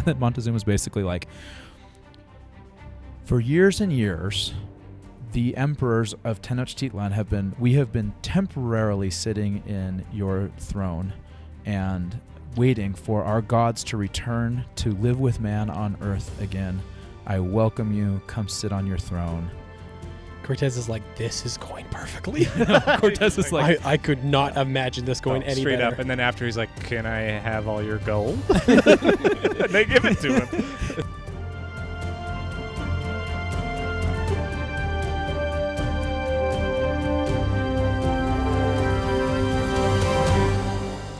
that Montezuma's basically like, for years and years, the emperors of Tenochtitlan have been temporarily sitting in your throne and waiting for our gods to return to live with man on earth again. I welcome you. Come sit on your throne. Cortez is like, this is going perfectly. Cortez is like, I could not imagine this going any straight better. up. And then after he's like, can I have all your gold? And they give it to him.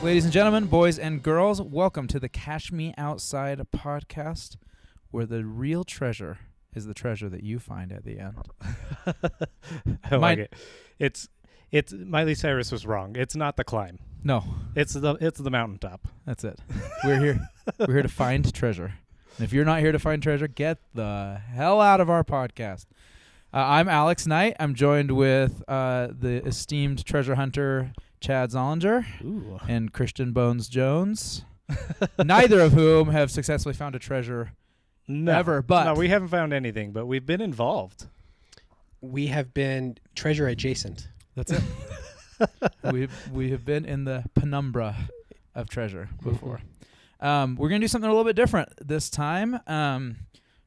ladies and gentlemen, boys and girls, welcome to the Cash Me Outside podcast, where the real treasure is the treasure that you find at the end. I like it. It's Miley Cyrus was wrong. It's not the climb. No, it's the mountaintop. That's it. We're here to find treasure. And if you're not here to find treasure, get the hell out of our podcast. I'm Alex Knight. I'm joined with the esteemed treasure hunter Chad Zollinger and Christian Bones Jones, neither of whom have successfully found a treasure ever. But no, we haven't found anything, but we've been involved. We have been treasure adjacent. That's it. we have been in the penumbra of treasure before. We're going to do something a little bit different this time.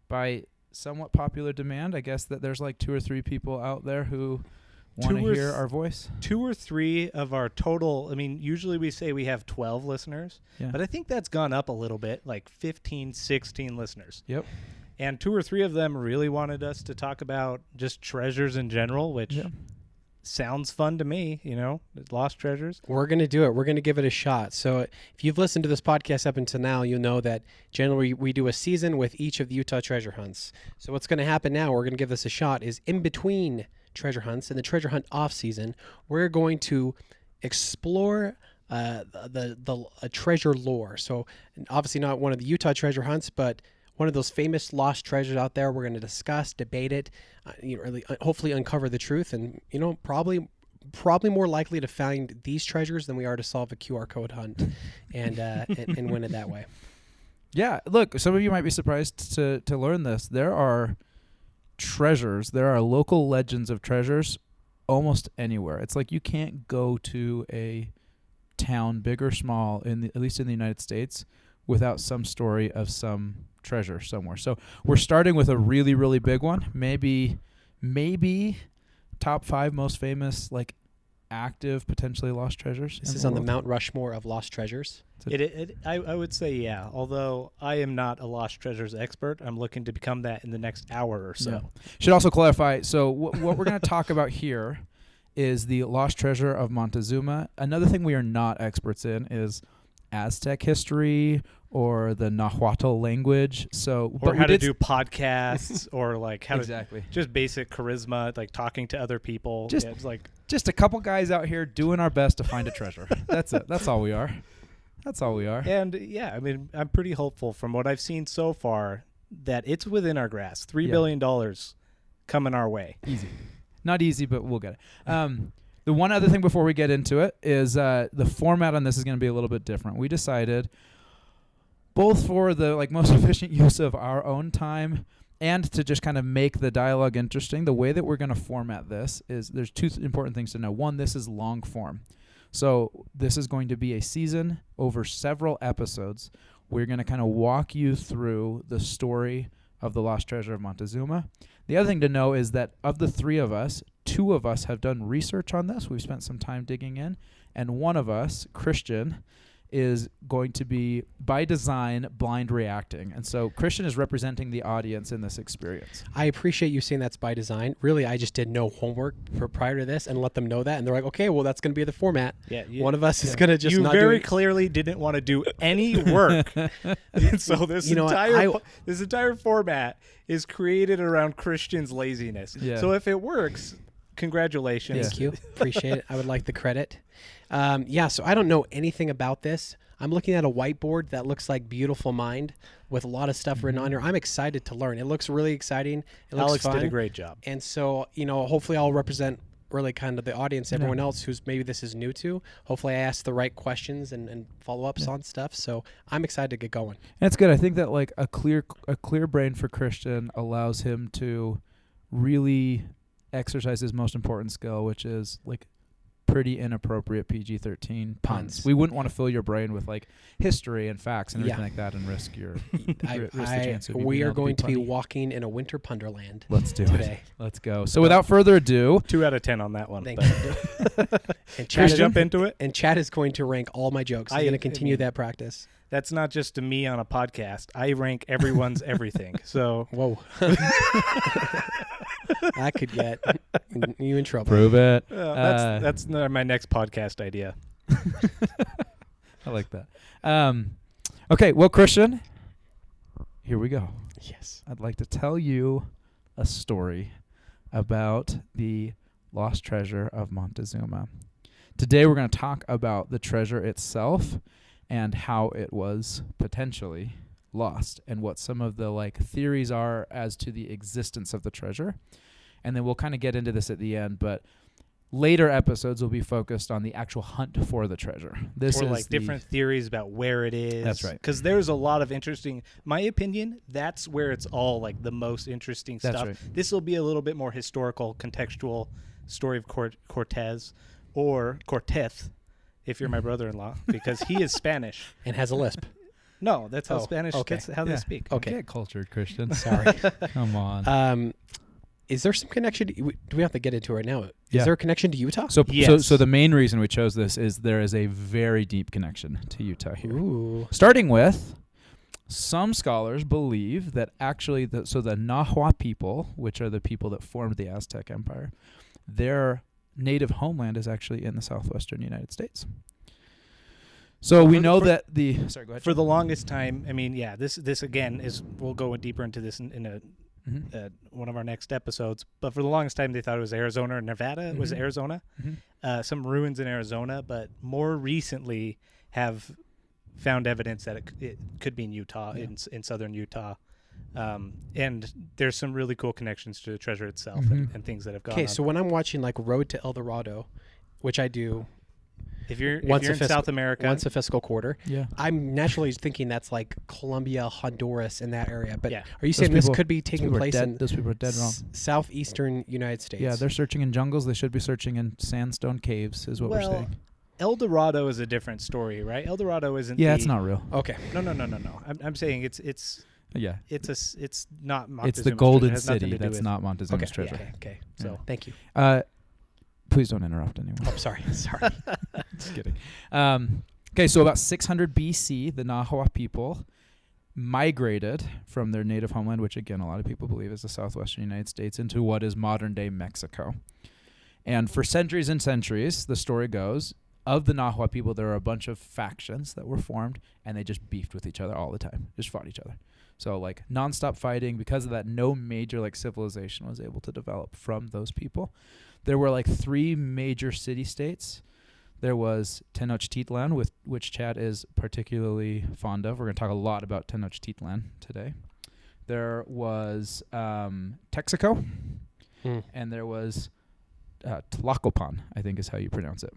By somewhat popular demand, I guess that there's like 2 or 3 people out there who want to hear our voice. 2 or 3 of our total. I mean, usually we say we have 12 listeners, but I think that's gone up a little bit, like 15, 16 listeners. Yep. And 2 or 3 of them really wanted us to talk about just treasures in general, which sounds fun to me, lost treasures. We're going to do it. We're going to give it a shot. So if you've listened to this podcast up until now, you'll know that generally we do a season with each of the Utah treasure hunts. So what's going to happen now, we're going to give this a shot, is in between treasure hunts and the treasure hunt off season, we're going to explore the treasure lore. So obviously not one of the Utah treasure hunts, but one of those famous lost treasures out there. We're going to discuss, debate it, really, hopefully uncover the truth, and probably more likely to find these treasures than we are to solve a QR code hunt and win it that way. Yeah, look, some of you might be surprised to learn this. There are treasures. There are local legends of treasures almost anywhere. It's like you can't go to a town, big or small, at least in the United States, without some story of some treasure somewhere. So we're starting with a really, really big one. Maybe top 5 most famous, like, active, potentially lost treasures. This is on the Mount Rushmore of lost treasures. I would say, yeah. Although I am not a lost treasures expert, I'm looking to become that in the next hour or so. Yeah. Should also clarify. So what we're going to talk about here is the lost treasure of Montezuma. Another thing we are not experts in is Aztec history or the Nahuatl language. Or how to do podcasts or like how exactly. to just basic charisma, like talking to other people. It's like just a couple guys out here doing our best to find a treasure. That's it. That's all we are. That's all we are. And yeah, I mean, I'm pretty hopeful from what I've seen so far that it's within our grasp. $3 billion coming our way. Easy. Not easy, but we'll get it. The one other thing before we get into it is the format on this is going to be a little bit different. We decided, both for the most efficient use of our own time and to just kind of make the dialogue interesting, the way that we're going to format this is there's 2 important things to know. One, this is long form. So this is going to be a season over several episodes. We're going to kind of walk you through the story of the lost treasure of Montezuma. The other thing to know is that of the 3 of us, 2 of us have done research on this. We've spent some time digging in. And one of us, Christian, is going to be, by design, blind reacting. And so Christian is representing the audience in this experience. I appreciate you saying that's by design. Really, I just did no homework prior to this and let them know that. And they're like, okay, well, that's going to be the format. Yeah, one of us is going to just you not very clearly didn't want to do any work. So this entire format is created around Christian's laziness. Yeah. So if it works, congratulations. Thank you. Appreciate it. I would like the credit. So I don't know anything about this. I'm looking at a whiteboard that looks like Beautiful Mind with a lot of stuff written on here. I'm excited to learn. It looks really exciting. It looks Alex fun. did a great job. And so, hopefully I'll represent really kind of the audience, everyone else who's maybe this is new to. Hopefully I asked the right questions and follow-ups on stuff. So I'm excited to get going. And it's good. I think that like a clear brain for Christian allows him to really exercise his most important skill, which is like pretty inappropriate PG-13 puns. We wouldn't want to fill your brain with like history and facts and everything like that and risk your the chance of we are going to be walking in a winter punderland. Let's do it. Let's go. So without further ado, 2 out of 10 on that one. Thank you. And Chad, jump into it. And Chad is going to rank all my jokes. I'm going to continue that practice. That's not just to me on a podcast. I rank everyone's everything. So whoa. I could get you in trouble. Prove it. That's my next podcast idea. I like that. Okay, well, Christian, here we go. Yes. I'd like to tell you a story about the lost treasure of Montezuma. Today we're going to talk about the treasure itself and how it was potentially lost and what some of the like theories are as to the existence of the treasure. And then we'll kind of get into this at the end, but later episodes will be focused on the actual hunt for the treasure. This or is like different theories about where it is. That's right. Because there's a lot of interesting, my opinion, that's where it's all like the most interesting stuff. Right. This will be a little bit more historical, contextual story of Cortez or Cortez, if you're my brother-in-law, because he is Spanish. And has a lisp. No, that's how Spanish, that's how they speak. Okay. Get cultured, Christian. Sorry. Come on. Is there some connection? Do we have to get into it now? Is there a connection to Utah? So, yes. so the main reason we chose this is there is a very deep connection to Utah here. Ooh. Starting with, some scholars believe that actually, the Nahua people, which are the people that formed the Aztec Empire, their native homeland is actually in the southwestern United States. So we know that the... Sorry, go ahead. For the longest time, I mean, this again is... We'll go deeper into this in a... one of our next episodes, but for the longest time they thought it was Arizona or Nevada. It was Arizona, some ruins in Arizona, but more recently have found evidence that it could be in Utah, in southern Utah, and there's some really cool connections to the treasure itself and things that have gone on. Okay, so when I'm watching like Road to El Dorado, which I do if you're in South America once a fiscal quarter, yeah, I'm naturally thinking that's like Colombia, Honduras, in that area. But yeah. Are you saying this could be taking place in those people are dead wrong? Southeastern United States? Yeah, they're searching in jungles. They should be searching in sandstone caves, is what we're saying. El Dorado is a different story, right? El Dorado isn't. Yeah, it's not real. Okay. No. I'm saying it's. Yeah. It's not Montezuma's It's the Golden treasure. It has nothing City. to do That's with not Montezuma's treasure. Okay. So thank you. Please don't interrupt anyone. Oh, sorry. Just kidding. Okay, so about 600 BC, the Nahua people migrated from their native homeland, which again a lot of people believe is the southwestern United States, into what is modern-day Mexico. And for centuries and centuries, the story goes, of the Nahua people, there are a bunch of factions that were formed, and they just beefed with each other all the time, just fought each other. So like nonstop fighting. Because of that, no major like civilization was able to develop from those people. There were like 3 major city-states. There was Tenochtitlan, with which Chad is particularly fond of. We're going to talk a lot about Tenochtitlan today. There was Texaco, and there was Tlacopan, I think is how you pronounce it.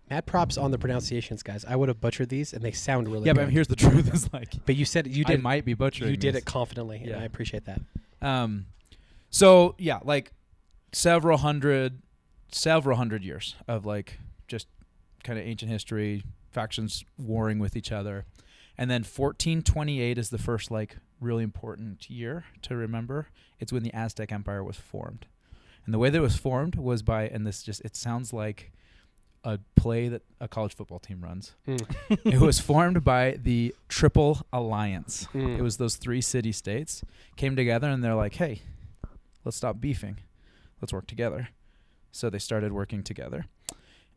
Mad props on the pronunciations, guys. I would have butchered these, and they sound really good. Yeah, but here's the truth: is like. But you said you did. I might be butchering. You did this. it confidently, and I appreciate that. So yeah, like several hundred years of like just kind of ancient history, factions warring with each other, and then 1428 is the first like really important year to remember. It's when the Aztec Empire was formed, and the way that it was formed was by, and this just it sounds like a play that a college football team runs. It was formed by the Triple Alliance. It was those 3 city-states came together and they're like, hey, let's stop beefing. Let's work together. So they started working together.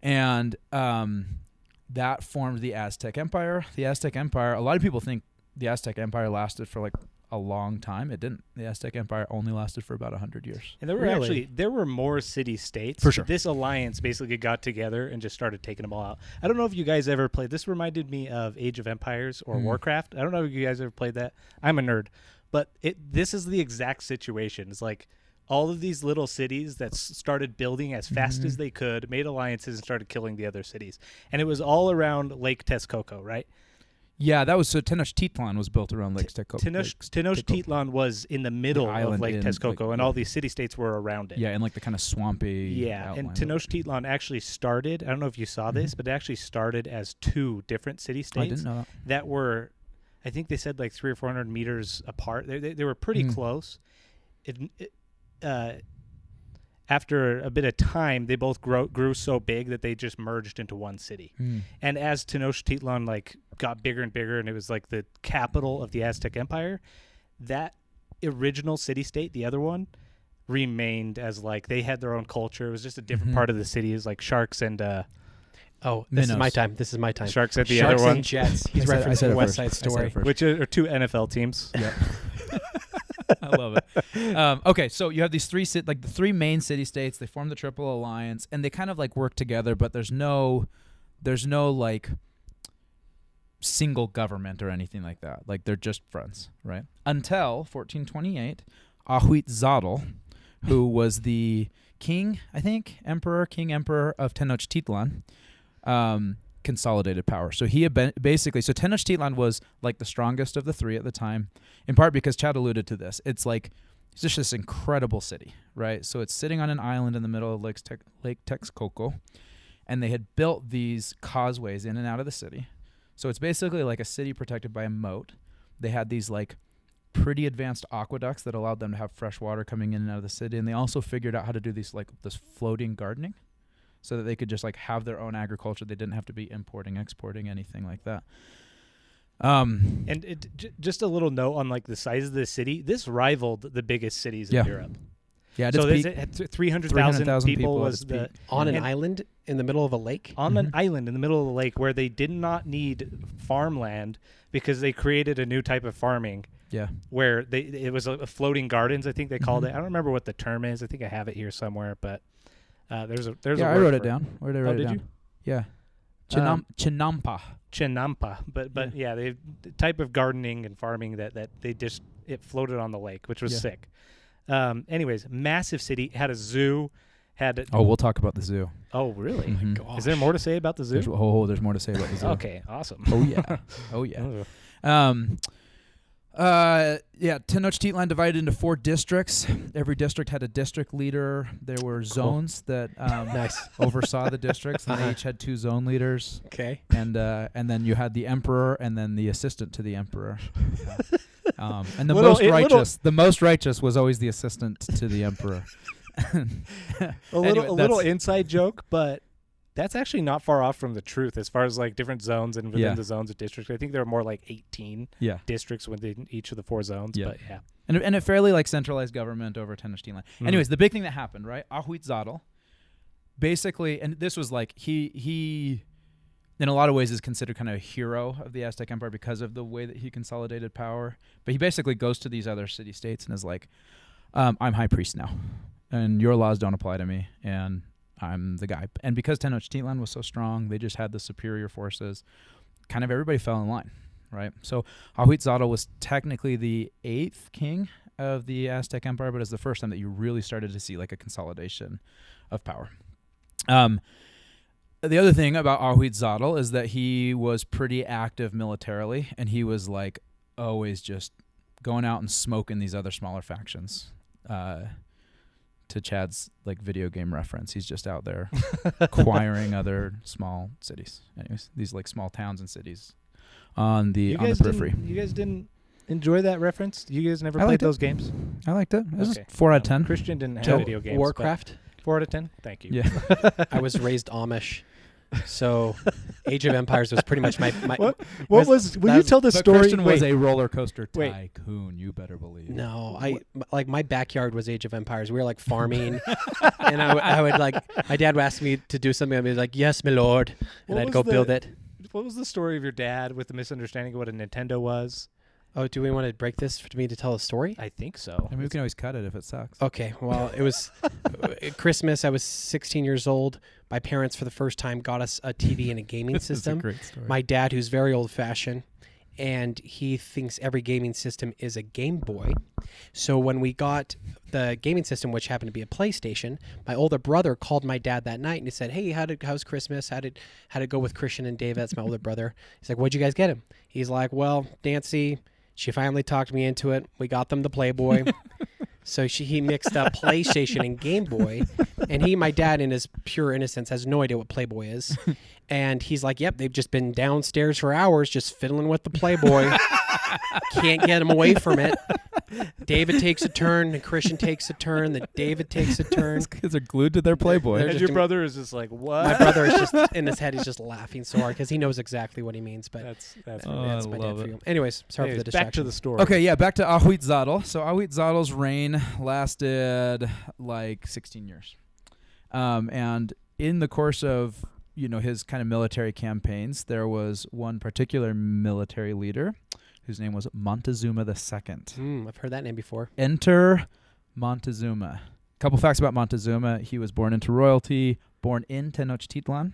And that formed the Aztec Empire. The Aztec Empire, a lot of people think the Aztec Empire lasted for like a long time. It didn't. The Aztec Empire only lasted for about 100 years. And there were there were more city-states. For sure. This alliance basically got together and just started taking them all out. I don't know if you guys ever played. This reminded me of Age of Empires or Warcraft. I don't know if you guys ever played that. I'm a nerd. But this is the exact situation. It's like all of these little cities that started building as fast as they could, made alliances, and started killing the other cities. And it was all around Lake Texcoco, right? Yeah, that was so Tenochtitlan was built around Lake Texcoco. Tenochtitlan was in the middle of Lake Texcoco, and all these city-states were around it. Yeah, in like the kind of swampy and Tenochtitlan actually started, I don't know if you saw this, but it actually started as 2 different city-states. I didn't know that were, I think they said like 300 or 400 meters apart. They were pretty close. After a bit of time, they both grew so big that they just merged into one city. And as Tenochtitlan like got bigger and bigger, and it was like the capital of the Aztec Empire, that original city-state, the other one, remained as like they had their own culture. It was just a different part of the city. It was like sharks and this is my time. This is my time. Sharks at the Sharks other one. And Jets. He's referencing West Side Story, which are 2 NFL teams. Yep. I love it. Okay, so you have these the 3 main city-states. They form the Triple Alliance, and they kind of like work together, but there's no like single government or anything like that. Like they're just friends, right? Until 1428, Ahuitzotl, who was the king emperor of Tenochtitlan, consolidated power. So he basically, Tenochtitlan was like the strongest of the 3 at the time, in part because Chad alluded to this. It's just this incredible city, right? So it's sitting on an island in the middle of Lake Texcoco, and they had built these causeways in and out of the city. So it's basically like a city protected by a moat. They had these like pretty advanced aqueducts that allowed them to have fresh water coming in and out of the city, and they also figured out how to do this floating gardening, so that they could just like have their own agriculture. They didn't have to be importing, exporting, anything like that. And just a little note on like the size of the city. This rivaled the biggest cities in Europe. Yeah, so it had 300,000 people was on an island in the middle of a lake. On an island in the middle of the lake where they did not need farmland because they created a new type of farming. Yeah, where it was a floating gardens, I think they called it. I don't remember what the term is. I think I have it here somewhere, but there's a word I wrote it down. Where did I write it down? Did you? Yeah. Chinampa. But yeah, they type of gardening and farming that they just it floated on the lake, which was sick. Anyways, massive city, had a zoo, we'll talk about the zoo. Oh, really? Oh my gosh. Is there more to say about the zoo? There's more to say about the zoo. Okay, awesome. Oh yeah. Tenochtitlan divided into 4 districts. Every district had a district leader. There were zones that oversaw the districicts, and they each had 2 zone leaders. Okay. And then you had the emperor, and then the assistant to the emperor. And the most righteous was always the assistant to the emperor. A little inside joke, but that's actually not far off from the truth as far as like different zones and within the zones of districts. I think there are more like 18 districts within each of the 4 zones. Yeah. But yeah. And a fairly like centralized government over Tenochtitlan. Anyways, the big thing that happened, right? Ahuitzotl, basically, and this was like he in a lot of ways is considered kind of a hero of the Aztec Empire because of the way that he consolidated power. But he basically goes to these other city-states and is like, I'm high priest now, and your laws don't apply to me, and I'm the guy. And because Tenochtitlan was so strong, they just had the superior forces. Kind of everybody fell in line, right? So Ahuitzotl was technically the 8th king of the Aztec Empire, but it's the first time that you really started to see like a consolidation of power. The other thing about Ahuitzotl is that he was pretty active militarily, and he was like always just going out and smoking these other smaller factions. To Chad's like video game reference, he's just out there acquiring other small cities. Anyways, these like small towns and cities on the periphery. You guys didn't enjoy that reference? You guys never played those games? I liked it. This is 4 out of 10. Christian didn't have video games. Warcraft? 4 out of 10? Thank you. Yeah. I was raised Amish. So, Age of Empires was pretty much my what was when you tell the story? Christian was a roller coaster tycoon. You better believe. No, my backyard was Age of Empires. We were like farming, and I would like my dad would ask me to do something. I'd be like, "Yes, my lord," and I'd go build it. What was the story of your dad with the misunderstanding of what a Nintendo was? Oh, do we want to break this for me to tell a story? I think so. I mean, we can always cut it if it sucks. Okay. Well, it was Christmas. I was 16 years old. My parents, for the first time, got us a TV and a gaming system. That's a great story. My dad, who's very old-fashioned, and he thinks every gaming system is a Game Boy. So when we got the gaming system, which happened to be a PlayStation, my older brother called my dad that night and he said, "Hey, how's Christmas? How'd it go with Christian and David?" That's my older brother. He's like, "What'd you guys get him?" He's like, "Well, Nancy, she finally talked me into it. We got them the Playboy." So he mixed up PlayStation and Game Boy, and my dad, in his pure innocence, has no idea what Playboy is. And he's like, "Yep, they've just been downstairs for hours just fiddling with the Playboy. Can't get him away from it. David takes a turn, and Christian takes a turn, then David takes a turn." These kids are glued to their Playboy. And your brother is just like, "What?" My brother is just, in his head, he's just laughing so hard because he knows exactly what he means. But that's my dad for you. Anyways, sorry for the distraction. Back to the story. Okay, yeah, back to Ahuitzotl. So Ahuitzotl's reign lasted like 16 years. And in the course of, his kind of military campaigns, there was one particular military leader whose name was Montezuma II. I've heard that name before. Enter Montezuma. Couple facts about Montezuma. He was born into royalty, born in Tenochtitlan,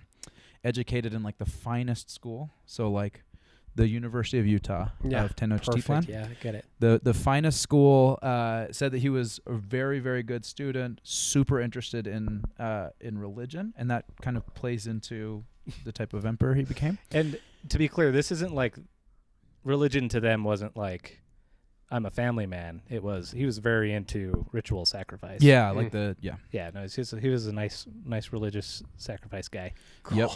educated in like the finest school. So like the University of Utah of Tenochtitlan. Perfect. Yeah, I get it. The finest school. Said that he was a very, very good student, super interested in religion, and that kind of plays into the type of emperor he became. And to be clear, this isn't like religion to them wasn't like, "I'm a family man." He was very into ritual sacrifice. Yeah, No, he was a nice religious sacrifice guy. Cool. Yep.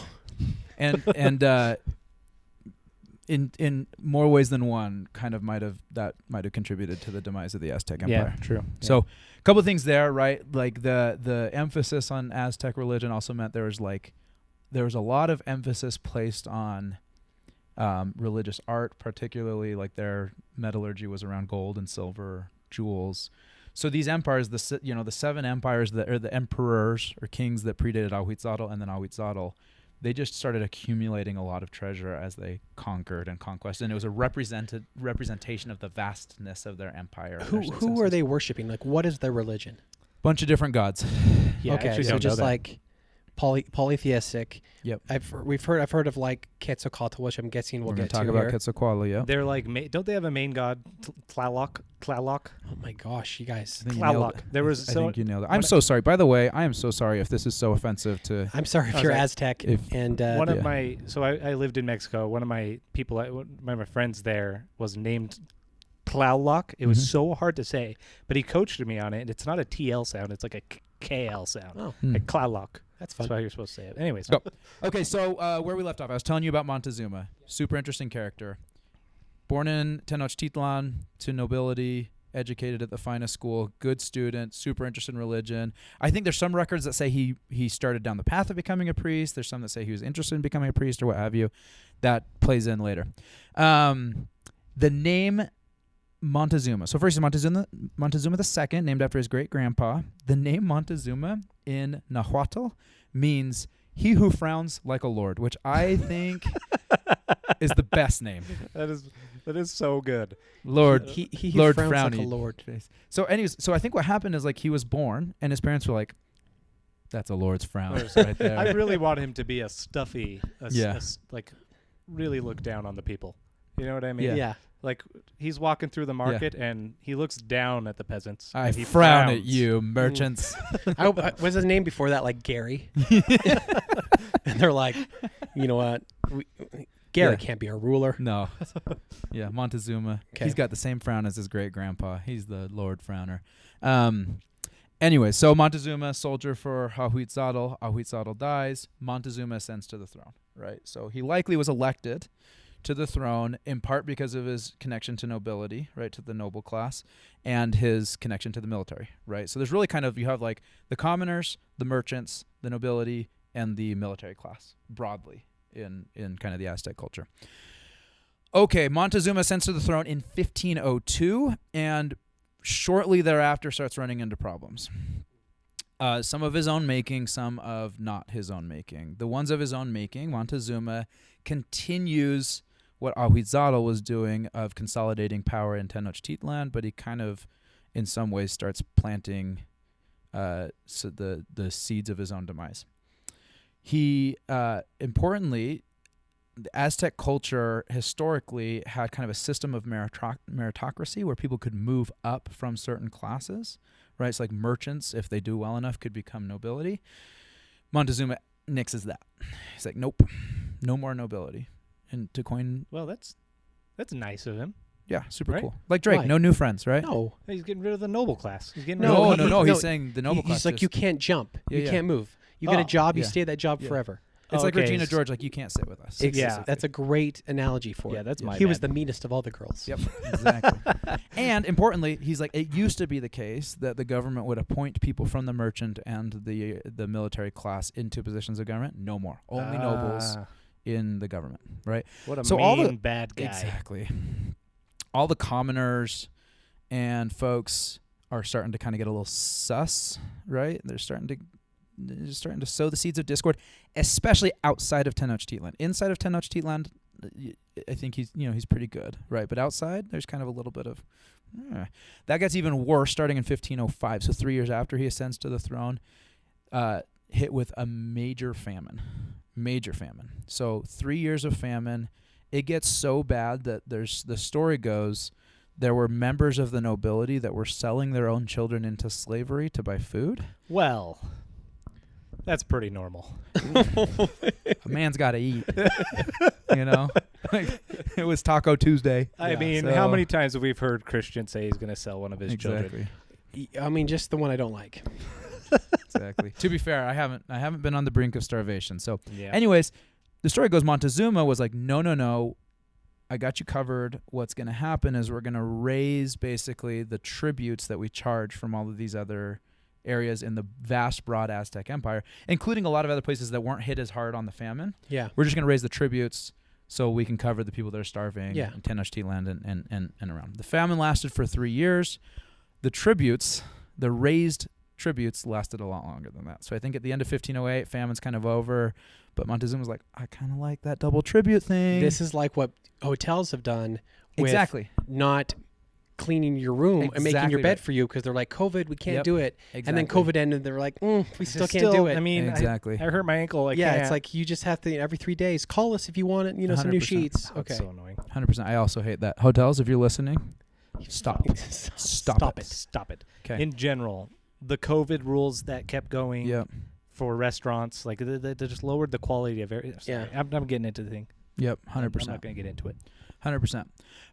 And in more ways than one, kind of might have contributed to the demise of the Aztec Empire. Yeah, true. So a couple of things there, right? Like the emphasis on Aztec religion also meant there was a lot of emphasis placed on religious art, particularly like their metallurgy was around gold and silver, jewels. So these empires, the 7 empires that are the emperors or kings that predated Ahuitzotl and then Ahuitzotl, they just started accumulating a lot of treasure as they conquered and conquested, and it was a representation of the vastness of their empire. Who are they worshiping? Like, what is their religion? Bunch of different gods. Yeah, okay, so just like polytheistic. Yep. I've heard of like Quetzalcoatl, which I'm guessing we'll get to talk here. about Quetzalcoatl. Yeah. They're like, don't they have a main god, Tlaloc? Oh my gosh, you guys. Tlaloc. There was. I think you nailed it. I'm so sorry. By the way, I am so sorry if this is so offensive to. I'm sorry if you're Aztec. One of my. So I lived in Mexico. One of my people, one of my friends there was named Tlaloc. It was so hard to say, but he coached me on it. And it's not a TL sound. It's like a KL sound. Oh. Like Tlaloc. That's fun. That's how you're supposed to say it. Anyways. Go. Okay, so where we left off, I was telling you about Montezuma. Super interesting character. Born in Tenochtitlan to nobility, educated at the finest school, good student, super interested in religion. I think there's some records that say he started down the path of becoming a priest. There's some that say he was interested in becoming a priest or what have you. That plays in later. The name Montezuma. So first is Montezuma II, named after his great-grandpa. The name Montezuma in Nahuatl means "he who frowns like a lord," which I think is the best name. That is so good. Lord, he Lord frowns Frowny. like a lord. So anyways, I think what happened is like he was born and his parents were like, "That's a lord's frown right there." I really want him to be a stuffy, like really look down on the people. You know what I mean? Yeah. Like he's walking through the market and he looks down at the peasants. I he frown frowns. at you, merchants. Was his name before that like Gary? And they're like, you know what? Gary can't be our ruler. No. Yeah, Montezuma. Okay. He's got the same frown as his great-grandpa. He's the Lord Frowner. Anyway, so Montezuma, soldier for Ahuitzotl. Ahuitzotl dies. Montezuma ascends to the throne, right? So he likely was elected to the throne in part because of his connection to nobility, right, to the noble class, and his connection to the military, right? So there's really kind of, you have like the commoners, the merchants, the nobility, and the military class broadly in kind of the Aztec culture. Okay, Montezuma ascends to the throne in 1502, and shortly thereafter starts running into problems. Some of his own making, some of not his own making. The ones of his own making, Montezuma continues what Ahuitzotl was doing of consolidating power in Tenochtitlan, but he kind of, in some ways, starts planting the seeds of his own demise. He, importantly, the Aztec culture historically had kind of a system of meritocracy where people could move up from certain classes, right? It's like merchants, if they do well enough, could become nobility. Montezuma nixes that. He's like, nope, no more nobility. And to coin... Well, that's nice of him. Yeah, super right? cool. Like Drake, Why? no new friends, right? No. He's getting rid of the noble class. He's getting No, rid of no. He's saying the noble class. He's like, you can't jump. You can't move. You get a job, you stay at that job forever. It's like Regina George, like, you can't sit with us. Yeah. That's a great analogy for it. Yeah, that's my He bad. was the meanest of all the girls. Yep, exactly. And importantly, he's like, it used to be the case that the government would appoint people from the merchant and the military class into positions of government. No more. Only nobles in the government, right? What a So mean, all the, bad guy. Exactly. All the commoners and folks are starting to kind of get a little sus, right? They're starting to sow the seeds of discord, especially outside of Tenochtitlan. Inside of Tenochtitlan, I think he's pretty good, right? But outside, there's kind of a little bit of that gets even worse starting in 1505. So 3 years after he ascends to the throne, hit with a major famine. So 3 years of famine. It gets so bad that the story goes, there were members of the nobility that were selling their own children into slavery to buy food. Well, that's pretty normal. A man's got to eat, Like, it was Taco Tuesday. I mean, how many times have we heard Christian say he's going to sell one of his children? I mean, just the one I don't like. Exactly. To be fair, I haven't been on the brink of starvation. So, anyways, the story goes Montezuma was like, no, I got you covered. What's going to happen is we're going to raise basically the tributes that we charge from all of these other areas in the vast, broad Aztec Empire, including a lot of other places that weren't hit as hard on the famine. Yeah. We're just going to raise the tributes so we can cover the people that are starving in Tenochtitlan and around. The famine lasted for 3 years. The raised tributes lasted a lot longer than that. So I think at the end of 1508, famine's kind of over, but Montezuma was like, I kind of like that double tribute thing. This is like what hotels have done with not cleaning your room and making your bed for you because they're like, COVID, we can't do it. Exactly. And then COVID ended, they're like, we still can't do it. I mean, I hurt my ankle. It's like you just have to, every 3 days, call us if you want it, some new sheets. Okay. That's so annoying. 100%. I also hate that. Hotels, if you're listening, stop it. Okay. In general, the COVID rules that kept going for restaurants, like they just lowered the quality of it. I'm getting into the thing. Yep, 100%. I'm not going to get into it. 100%.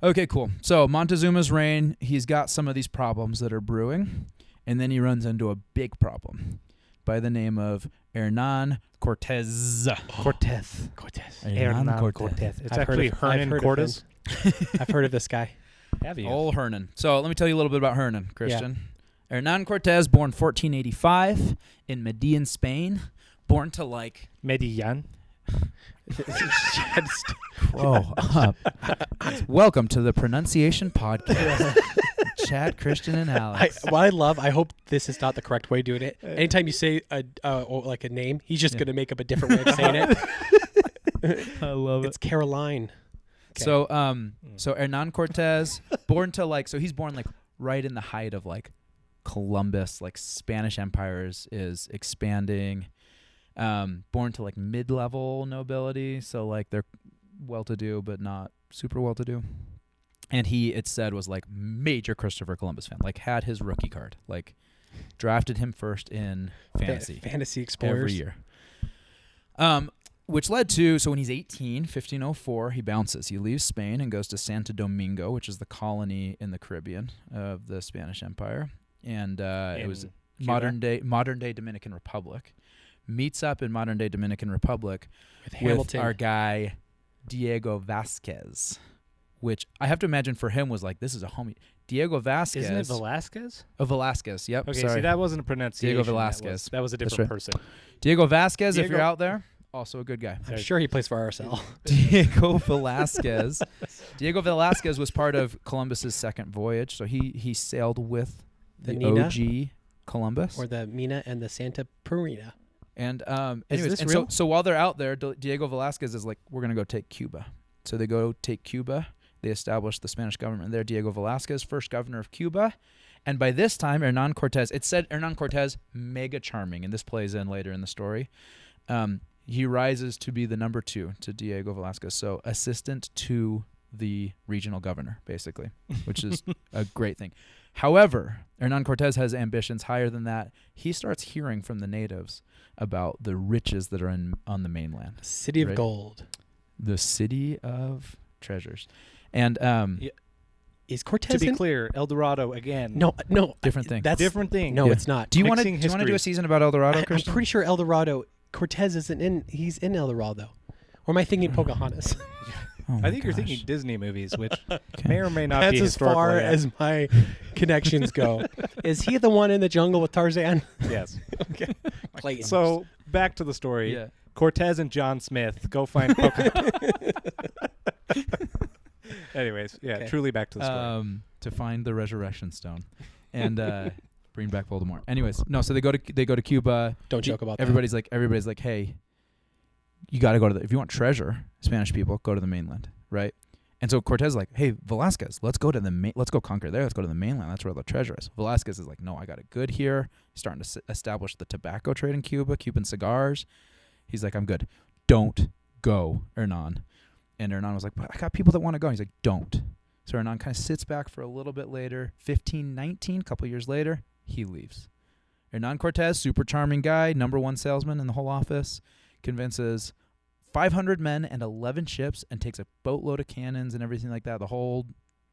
Okay, cool. So Montezuma's reign, he's got some of these problems that are brewing, and then he runs into a big problem by the name of Hernan Cortez. Cortez. Hernan Cortez. It's actually Hernan Cortez. I've heard of this guy. Have you? Old Hernan. So let me tell you a little bit about Hernan, Christian. Yeah. Hernan Cortez, born 1485 in Medellin, Spain. Born to like... Medellin? Grow up. Welcome to the Pronunciation Podcast. Chad, Christian, and Alex. I hope this is not the correct way of doing it. Anytime you say like a name, he's just going to make up a different way of saying it. I love it. It's Caroline. Okay. So Hernan Cortez, born to like, so he's born like right in the height of like Columbus, like Spanish Empire is expanding. Born to like mid-level nobility, so like they're well-to-do but not super well-to-do. And he, it's said, was like major Christopher Columbus fan, like had his rookie card, like drafted him first in fantasy explorers every year. Which led to, so when he's 18, 1504, he bounces. He leaves Spain and goes to Santo Domingo, which is the colony in the Caribbean of the Spanish Empire, and it was modern day Dominican Republic. Meets up in modern-day Dominican Republic with our guy Diego Vasquez, which I have to imagine for him was like, this is a homie. Diego Vasquez. Isn't it Velasquez? Oh, Velasquez, yep. Okay, sorry. See, that wasn't a pronunciation. Diego Velasquez. That was a different person. Diego Vasquez, if you're out there, also a good guy. I'm sure he plays for RSL. Diego Velasquez. Diego Velasquez was part of Columbus's second voyage, so he sailed with the OG Columbus. Or the Mina and the Santa Parina. And so while they're out there, Diego Velasquez is like, we're going to go take Cuba. So they go take Cuba. They establish the Spanish government there. Diego Velasquez, first governor of Cuba. And by this time, Hernan Cortez, it said Hernan Cortez, mega charming, and this plays in later in the story. he rises to be the number 2 to Diego Velázquez. So assistant to the regional governor, basically, which is a great thing. However, Hernan Cortez has ambitions higher than that. He starts hearing from the natives about the riches that are on the mainland. City of gold. The city of treasures. And is Cortez to be clear, El Dorado again? No, different thing. That's different thing. No, it's not. Do you want to do a season about El Dorado, Christian? I'm pretty sure El Dorado. Cortez isn't in. He's in El Dorado. Or am I thinking Pocahontas? I think you're thinking Disney movies, which may or may not be That's as far historical. as my connections go. Is he the one in the jungle with Tarzan? Yes. Okay. Clayton. So back to the story. Yeah. Cortez and John Smith go find Pocahontas. Anyways, yeah, truly back to the story. To find the resurrection stone, and bring back Voldemort. Anyways, no. So they go to Cuba. Don't joke about everybody's that. Everybody's like, hey, you got to go to if you want treasure, Spanish people, go to the mainland, right? And so Cortez is like, hey, Velázquez, let's go conquer there. Let's go to the mainland. That's where the treasure is. Velázquez is like, no, I got it good here. He's starting to establish the tobacco trade in Cuba, Cuban cigars. He's like, I'm good. Don't go, Hernan. And Hernan was like, but I got people that want to go. He's like, don't. So Hernan kind of sits back for a little bit later. 1519, a couple years later, he leaves. Hernan Cortez, super charming guy, number 1 salesman in the whole office, convinces 500 men and 11 ships and takes a boatload of cannons and everything like that, the whole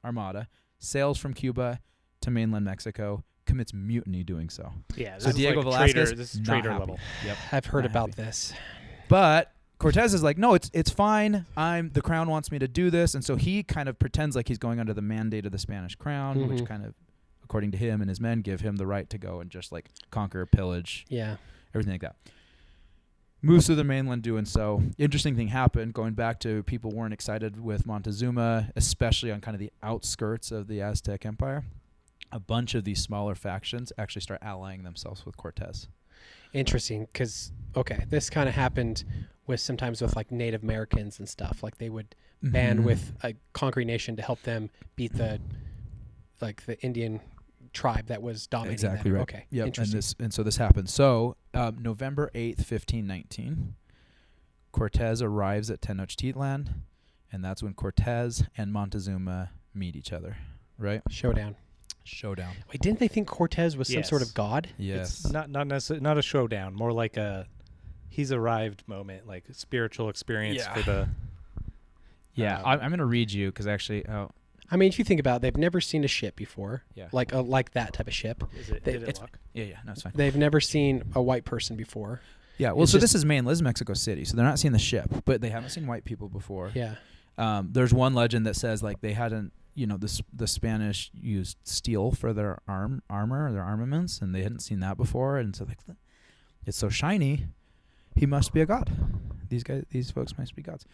armada, sails from Cuba to mainland Mexico, commits mutiny doing so. Yeah, so Diego Velázquez, this is traitor level. Yep, I've heard about this. But Cortez is like, no, it's fine. The crown wants me to do this, and so he kind of pretends like he's going under the mandate of the Spanish crown, which kind of, according to him and his men, give him the right to go and just like conquer, pillage, everything like that. Moves to the mainland doing so. Interesting thing happened, going back to people weren't excited with Montezuma, especially on kind of the outskirts of the Aztec Empire. A bunch of these smaller factions actually start allying themselves with Cortez. Interesting, because, this kind of happened sometimes with like Native Americans and stuff. Like they would band with a conquering nation to help them beat the Indian tribe that was dominating exactly them. Right. Okay. Yep. Interesting. And so this happened. So November 8th, 1519, Cortez arrives at Tenochtitlan, and that's when Cortez and Montezuma meet each other. Right? Showdown. Wait, didn't they think Cortez was some sort of god? Yes. It's not necessarily not a showdown, more like a he's arrived moment, like a spiritual experience for the. Yeah, I'm going to read you because actually. I mean, if you think about it, they've never seen a ship before. Yeah. Like that type of ship. Did it look? Yeah, no, it's fine. They've never seen a white person before. Yeah, well, so this is mainland. This is Mexico City, so they're not seeing the ship, but they haven't seen white people before. Yeah. There's one legend that says like they hadn't, the Spanish used steel for their armor or their armaments, and they hadn't seen that before, and so like, it's so shiny, he must be a god. These folks must be gods.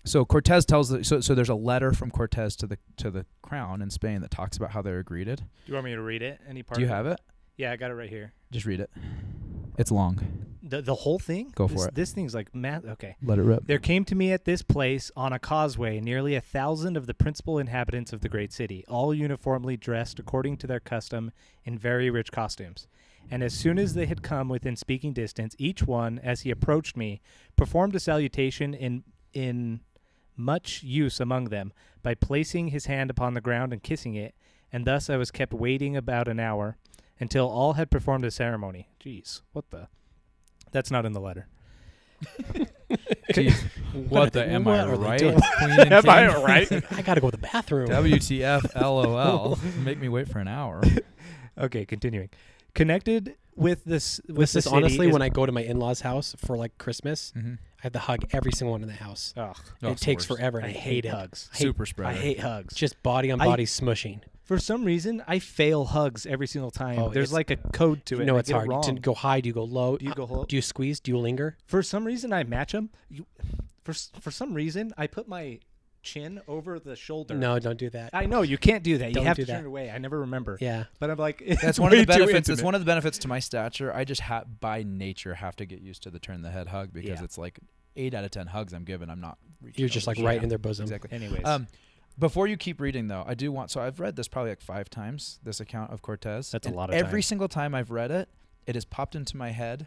So Cortez tells so there's a letter from Cortez to the crown in Spain that talks about how they're greeted. Do you want me to read it? Any part? Do you have it? Yeah, I got it right here. Just read it. It's long. The whole thing? Go for it. This thing's like math. Okay. Let it rip. There came to me at this place on a causeway nearly 1,000 of the principal inhabitants of the great city, all uniformly dressed according to their custom in very rich costumes. And as soon as they had come within speaking distance, each one, as he approached me, performed a salutation in much use among them by placing his hand upon the ground and kissing it, and thus I was kept waiting about an hour until all had performed a ceremony. Jeez, what the? That's not in the letter. Jeez, what the? Am I right? Am I right? I gotta go to the bathroom. WTF? LOL. Make me wait for an hour. Okay, continuing. Connected with this. This is honestly when I go to my in-laws' house for like Christmas. Mm-hmm. I have to hug every single one in the house. Ugh. It takes forever, and I hate hugs. Super spreader. I hate hugs. Just body on body smushing. For some reason, I fail hugs every single time. Oh, There's like a code to it. No, it's hard. It To go high, do you go low? Do you go low? Do you squeeze? Do you linger? For some reason, I match them. For some reason, I put my chin over the shoulder. No, don't do that. I know you can't do that. Don't you have do to that. turn away. I never remember. Yeah, but I'm like, that's one of the benefits. It's one of the benefits to my stature. I just by nature have to get used to the turn the head hug because it's like 8 out of 10 hugs I'm given. I'm not. You're just like right in their bosom. Exactly. Anyways. Before you keep reading, though, I do want. So I've read this probably like 5 times. This account of Cortez. That's a lot of every times. single time I've read it, it has popped into my head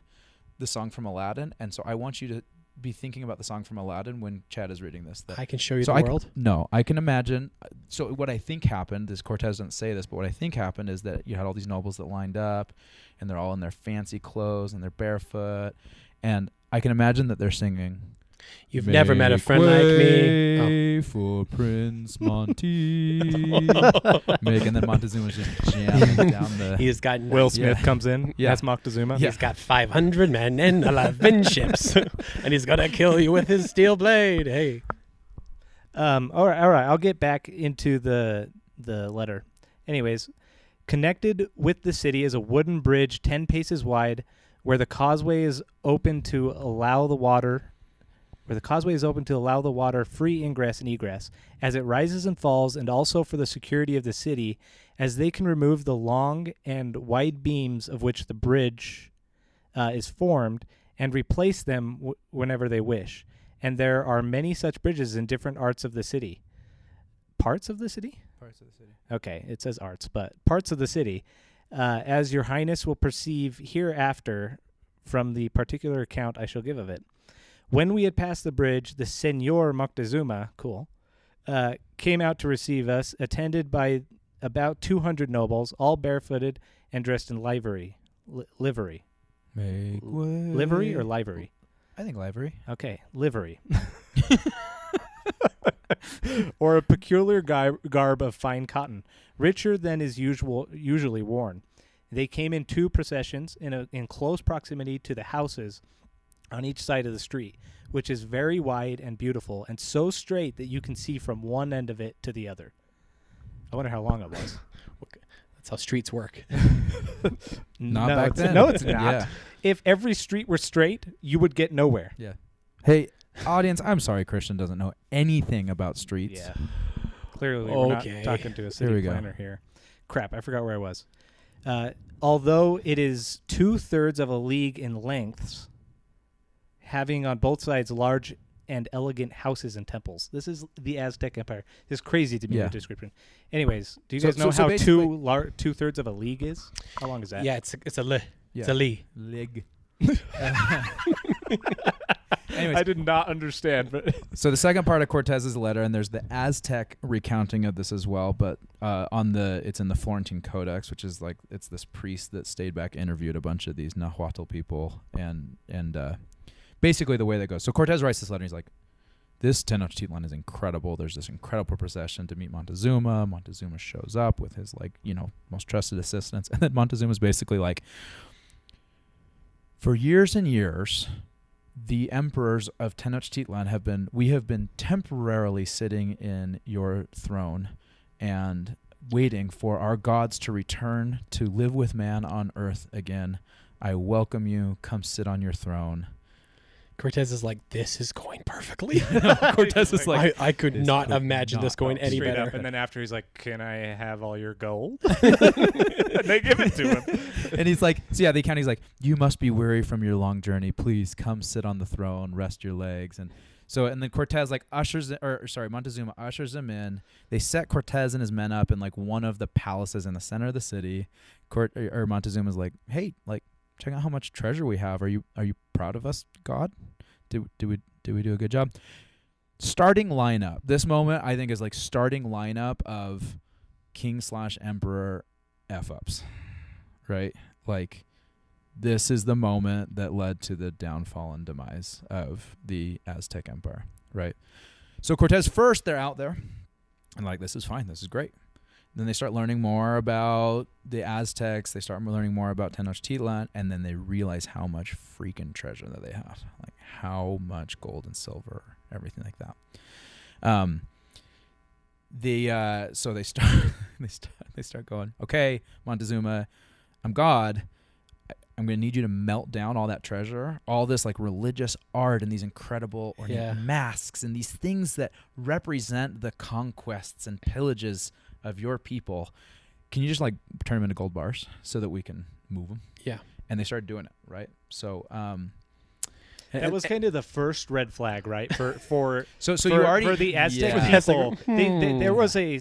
the song from Aladdin, and so I want you to be thinking about the song from Aladdin when Chad is reading this. I can show you the world? I can imagine. So what I think happened is, Cortez doesn't say this, but what I think happened is that you had all these nobles that lined up, and they're all in their fancy clothes, and they're barefoot, and I can imagine that they're singing, "You've never met a friend like me." For Prince Monty. And then Montezuma's just jamming down the... He's got... Will Smith comes in. Yeah. That's Moctezuma. Yeah. He's got 500 men and 11 ships. And he's going to kill you with his steel blade. Hey. All right. I'll get back into the letter. Anyways, connected with the city is a wooden bridge 10 paces wide where the causeway is open to allow the water free ingress and egress as it rises and falls, and also for the security of the city, as they can remove the long and wide beams of which the bridge is formed and replace them whenever they wish. And there are many such bridges in different parts of the city. Parts of the city? Parts of the city. Okay, it says arts, but parts of the city, as your highness will perceive hereafter from the particular account I shall give of it. When we had passed the bridge, the Señor Moctezuma, came out to receive us, attended by about 200 nobles, all barefooted and dressed in livery. Livery. Make way. Livery or livery? I think livery. Okay, livery. Or a peculiar garb of fine cotton, richer than is usually worn. They came in 2 processions in close proximity to the houses on each side of the street, which is very wide and beautiful, and so straight that you can see from one end of it to the other. I wonder how long it was. That's how streets work. Not back then. No, it's not. Yeah. If every street were straight, you would get nowhere. Yeah. Hey, audience, I'm sorry Christian doesn't know anything about streets. Yeah. Clearly, we're not talking to a city planner here. Crap, I forgot where I was. Although it is 2/3 of a league in lengths, having on both sides large and elegant houses and temples. This is the Aztec Empire. This is crazy to me, the description. Anyways, do you guys know how 2/3 of a league is? How long is that? Yeah, it's a li. Yeah. It's a li. Lig. Anyways, I did not understand. But so the second part of Cortez's letter, and there's the Aztec recounting of this as well, but it's in the Florentine Codex, which is like, it's this priest that stayed back, interviewed a bunch of these Nahuatl people, and basically the way that goes. So Cortez writes this letter, and he's like, this Tenochtitlan is incredible. There's this incredible procession to meet Montezuma. Montezuma shows up with his most trusted assistants, and then Montezuma's basically like, for years and years, the emperors of Tenochtitlan have been temporarily sitting in your throne and waiting for our gods to return to live with man on earth again. I welcome you. Come sit on your throne. Cortez is like, this is going perfectly. Cortez is like, I could not imagine this going any straight better. Up, and then after he's like, can I have all your gold? And they give it to him. And he's like, he's like, you must be weary from your long journey. Please come sit on the throne, rest your legs. And then Cortez Montezuma ushers him in. They set Cortez and his men up in like one of the palaces in the center of the city. Montezuma's like, hey, like, check out how much treasure we have. Are you proud of us, God? Do we do a good job? Starting lineup. This moment I think is like starting lineup of king/emperor f-ups. Right? Like, this is the moment that led to the downfall and demise of the Aztec Empire, right? So Cortez first, they're out there and like, this is fine, this is great. Then they start learning more about the Aztecs. They start learning more about Tenochtitlan, and then they realize how much freaking treasure that they have, like how much gold and silver, everything like that. So they start going, okay, Montezuma, I'm God. I'm going to need you to melt down all that treasure, all this like religious art and these incredible ornate masks and these things that represent the conquests and pillages of your people. Can you just like turn them into gold bars so that we can move them? Yeah. And they started doing it, right? So that was kind of the first red flag, right? For the Aztec people,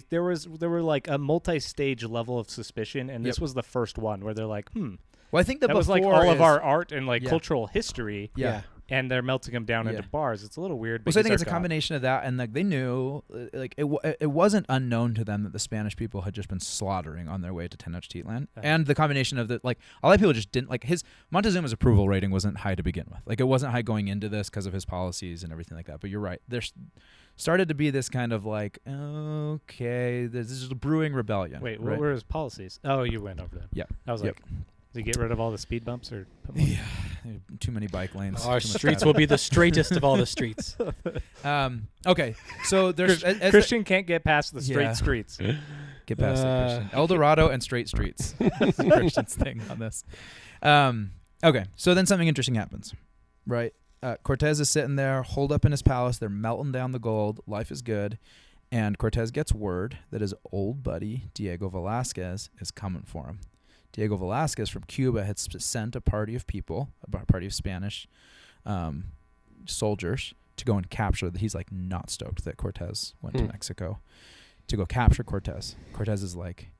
there were like a multi-stage level of suspicion, and this was the first one where they're like, Well, I think that was like all of our art and like cultural history. Yeah. And they're melting them down into bars. It's a little weird. Well, so I think it's a combination of that, and like they knew, like it wasn't unknown to them that the Spanish people had just been slaughtering on their way to Tenochtitlan, and the combination of a lot of people just didn't like Montezuma's approval rating wasn't high to begin with. Like it wasn't high going into this because of his policies and everything like that. But you're right, there's started to be this kind of like, okay, this is a brewing rebellion. Wait, what were his policies? Oh, you went over them. Yeah, I was like. Did you get rid of all the speed bumps or? Too many bike lanes. Our streets will be the straightest of all the streets. Okay, so there's Christian can't get past the straight streets. Get past it, Christian. El Dorado and straight streets. That's Christian's thing on this. Okay, so then something interesting happens, right? Cortez is sitting there, holed up in his palace. They're melting down the gold. Life is good. And Cortez gets word that his old buddy, Diego Velázquez, is coming for him. Diego Velázquez from Cuba had sent a party of people, a party of Spanish soldiers, to go and capture. He's like not stoked that Cortez went to Mexico to go capture Cortez. Cortez is like,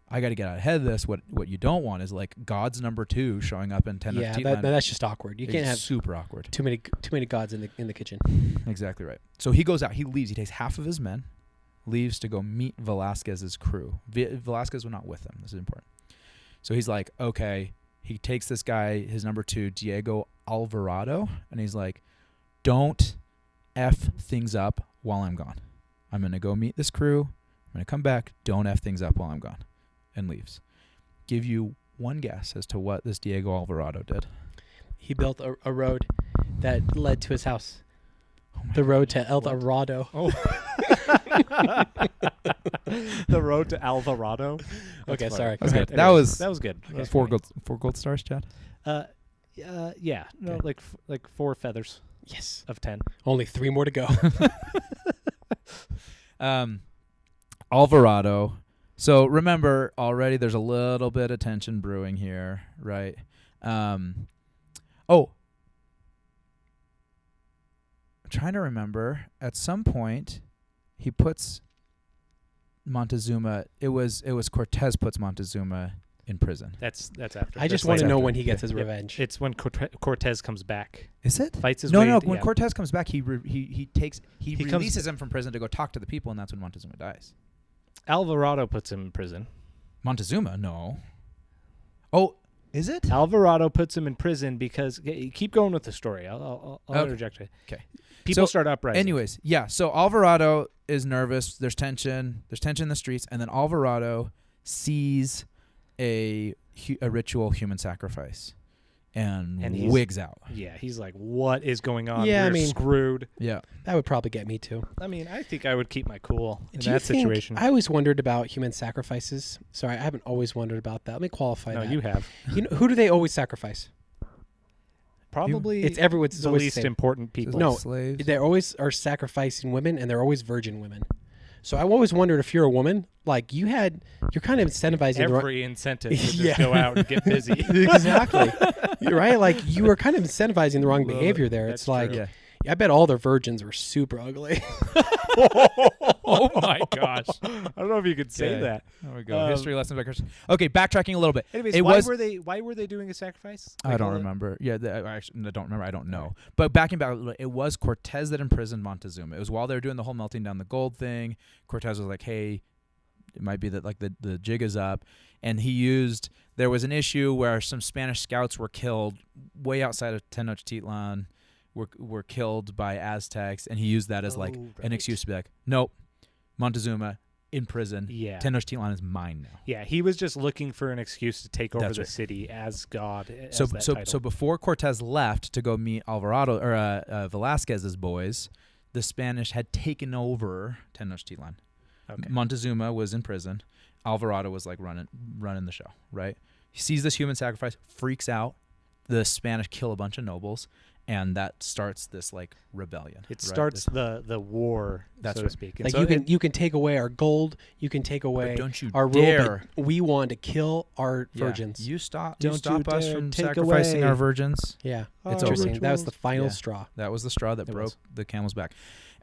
I got to get out ahead of this. What you don't want is like God's number 2 showing up in Tenochtitlan. Yeah, that's just awkward. You can't have super awkward. Too many gods in the kitchen. Exactly right. So he goes out. He leaves. He takes half of his men, leaves to go meet Velázquez's crew. Velázquez was not with them. This is important. So he's like, okay, he takes this guy, his number 2, Diego Alvarado, and he's like, don't F things up while I'm gone. I'm going to go meet this crew. I'm going to come back. Don't F things up while I'm gone. And leaves. Give you one guess as to what this Diego Alvarado did. He built a road that led to his house. The road to El Dorado. Oh. The road to Alvarado. Okay, sorry. Okay, that was good. Okay. Four gold stars, Chad. Yeah. No, like 4 feathers. Yes. Of 10. Only 3 more to go. Alvarado. So remember, already there's a little bit of tension brewing here, right? I'm trying to remember. At some point, he puts Montezuma. It was Cortez puts Montezuma in prison. That's after. I just want to know when he gets his revenge. It's when Cortez comes back. Is it? Fights his way. No. When Cortez comes back, he releases him from prison to go talk to the people, and that's when Montezuma dies. Alvarado puts him in prison. Montezuma, no. Oh, is it? Alvarado puts him in prison because keep going with the story. I'll interject it. Okay. People start uprising. Anyways, yeah. So Alvarado is nervous. There's tension. There's tension in the streets, and then Alvarado sees a ritual human sacrifice and wigs out. Yeah, he's like, "What is going on? Yeah, We're screwed." Yeah, that would probably get me too. I mean, I think I would keep my cool in that situation. I always wondered about human sacrifices. Sorry, I haven't always wondered about that. Let me qualify that. No, you have. Who do they always sacrifice? Probably it's everyone's the least important people. No, slaves. They always are sacrificing women, and they're always virgin women. So I always wondered if you're a woman, like you're kind of incentivizing every incentive to just go out and get busy. Exactly. You're right. Like you were kind of incentivizing the wrong behavior there. That's it's like, true. I bet all their virgins were super ugly. Oh my gosh! I don't know if you could say that. There we go. History lesson by Christian. Okay, backtracking a little bit. Anyways, why were they doing a sacrifice? I don't remember. Yeah, I don't remember. I don't know. But backing back, it was Cortez that imprisoned Montezuma. It was while they were doing the whole melting down the gold thing. Cortez was like, "Hey, it might be that like the jig is up," and there was an issue where some Spanish scouts were killed way outside of Tenochtitlan. Were killed by Aztecs, and he used that as an excuse to be like, nope, Montezuma in prison. Yeah. Tenochtitlan is mine now. Yeah, he was just looking for an excuse to take over the city as God. So before Cortez left to go meet Alvarado or Velázquez's boys, the Spanish had taken over Tenochtitlan. Okay. Montezuma was in prison. Alvarado was like running the show, right? He sees this human sacrifice, freaks out. The Spanish kill a bunch of nobles. And that starts this like rebellion. It starts the war, so to speak. Like so you can take away our gold, you can take away our dare. Rule, we want to kill our virgins. You stop us from sacrificing our virgins. Yeah, it's interesting. over. That was the final straw. That was the straw that broke the camel's back.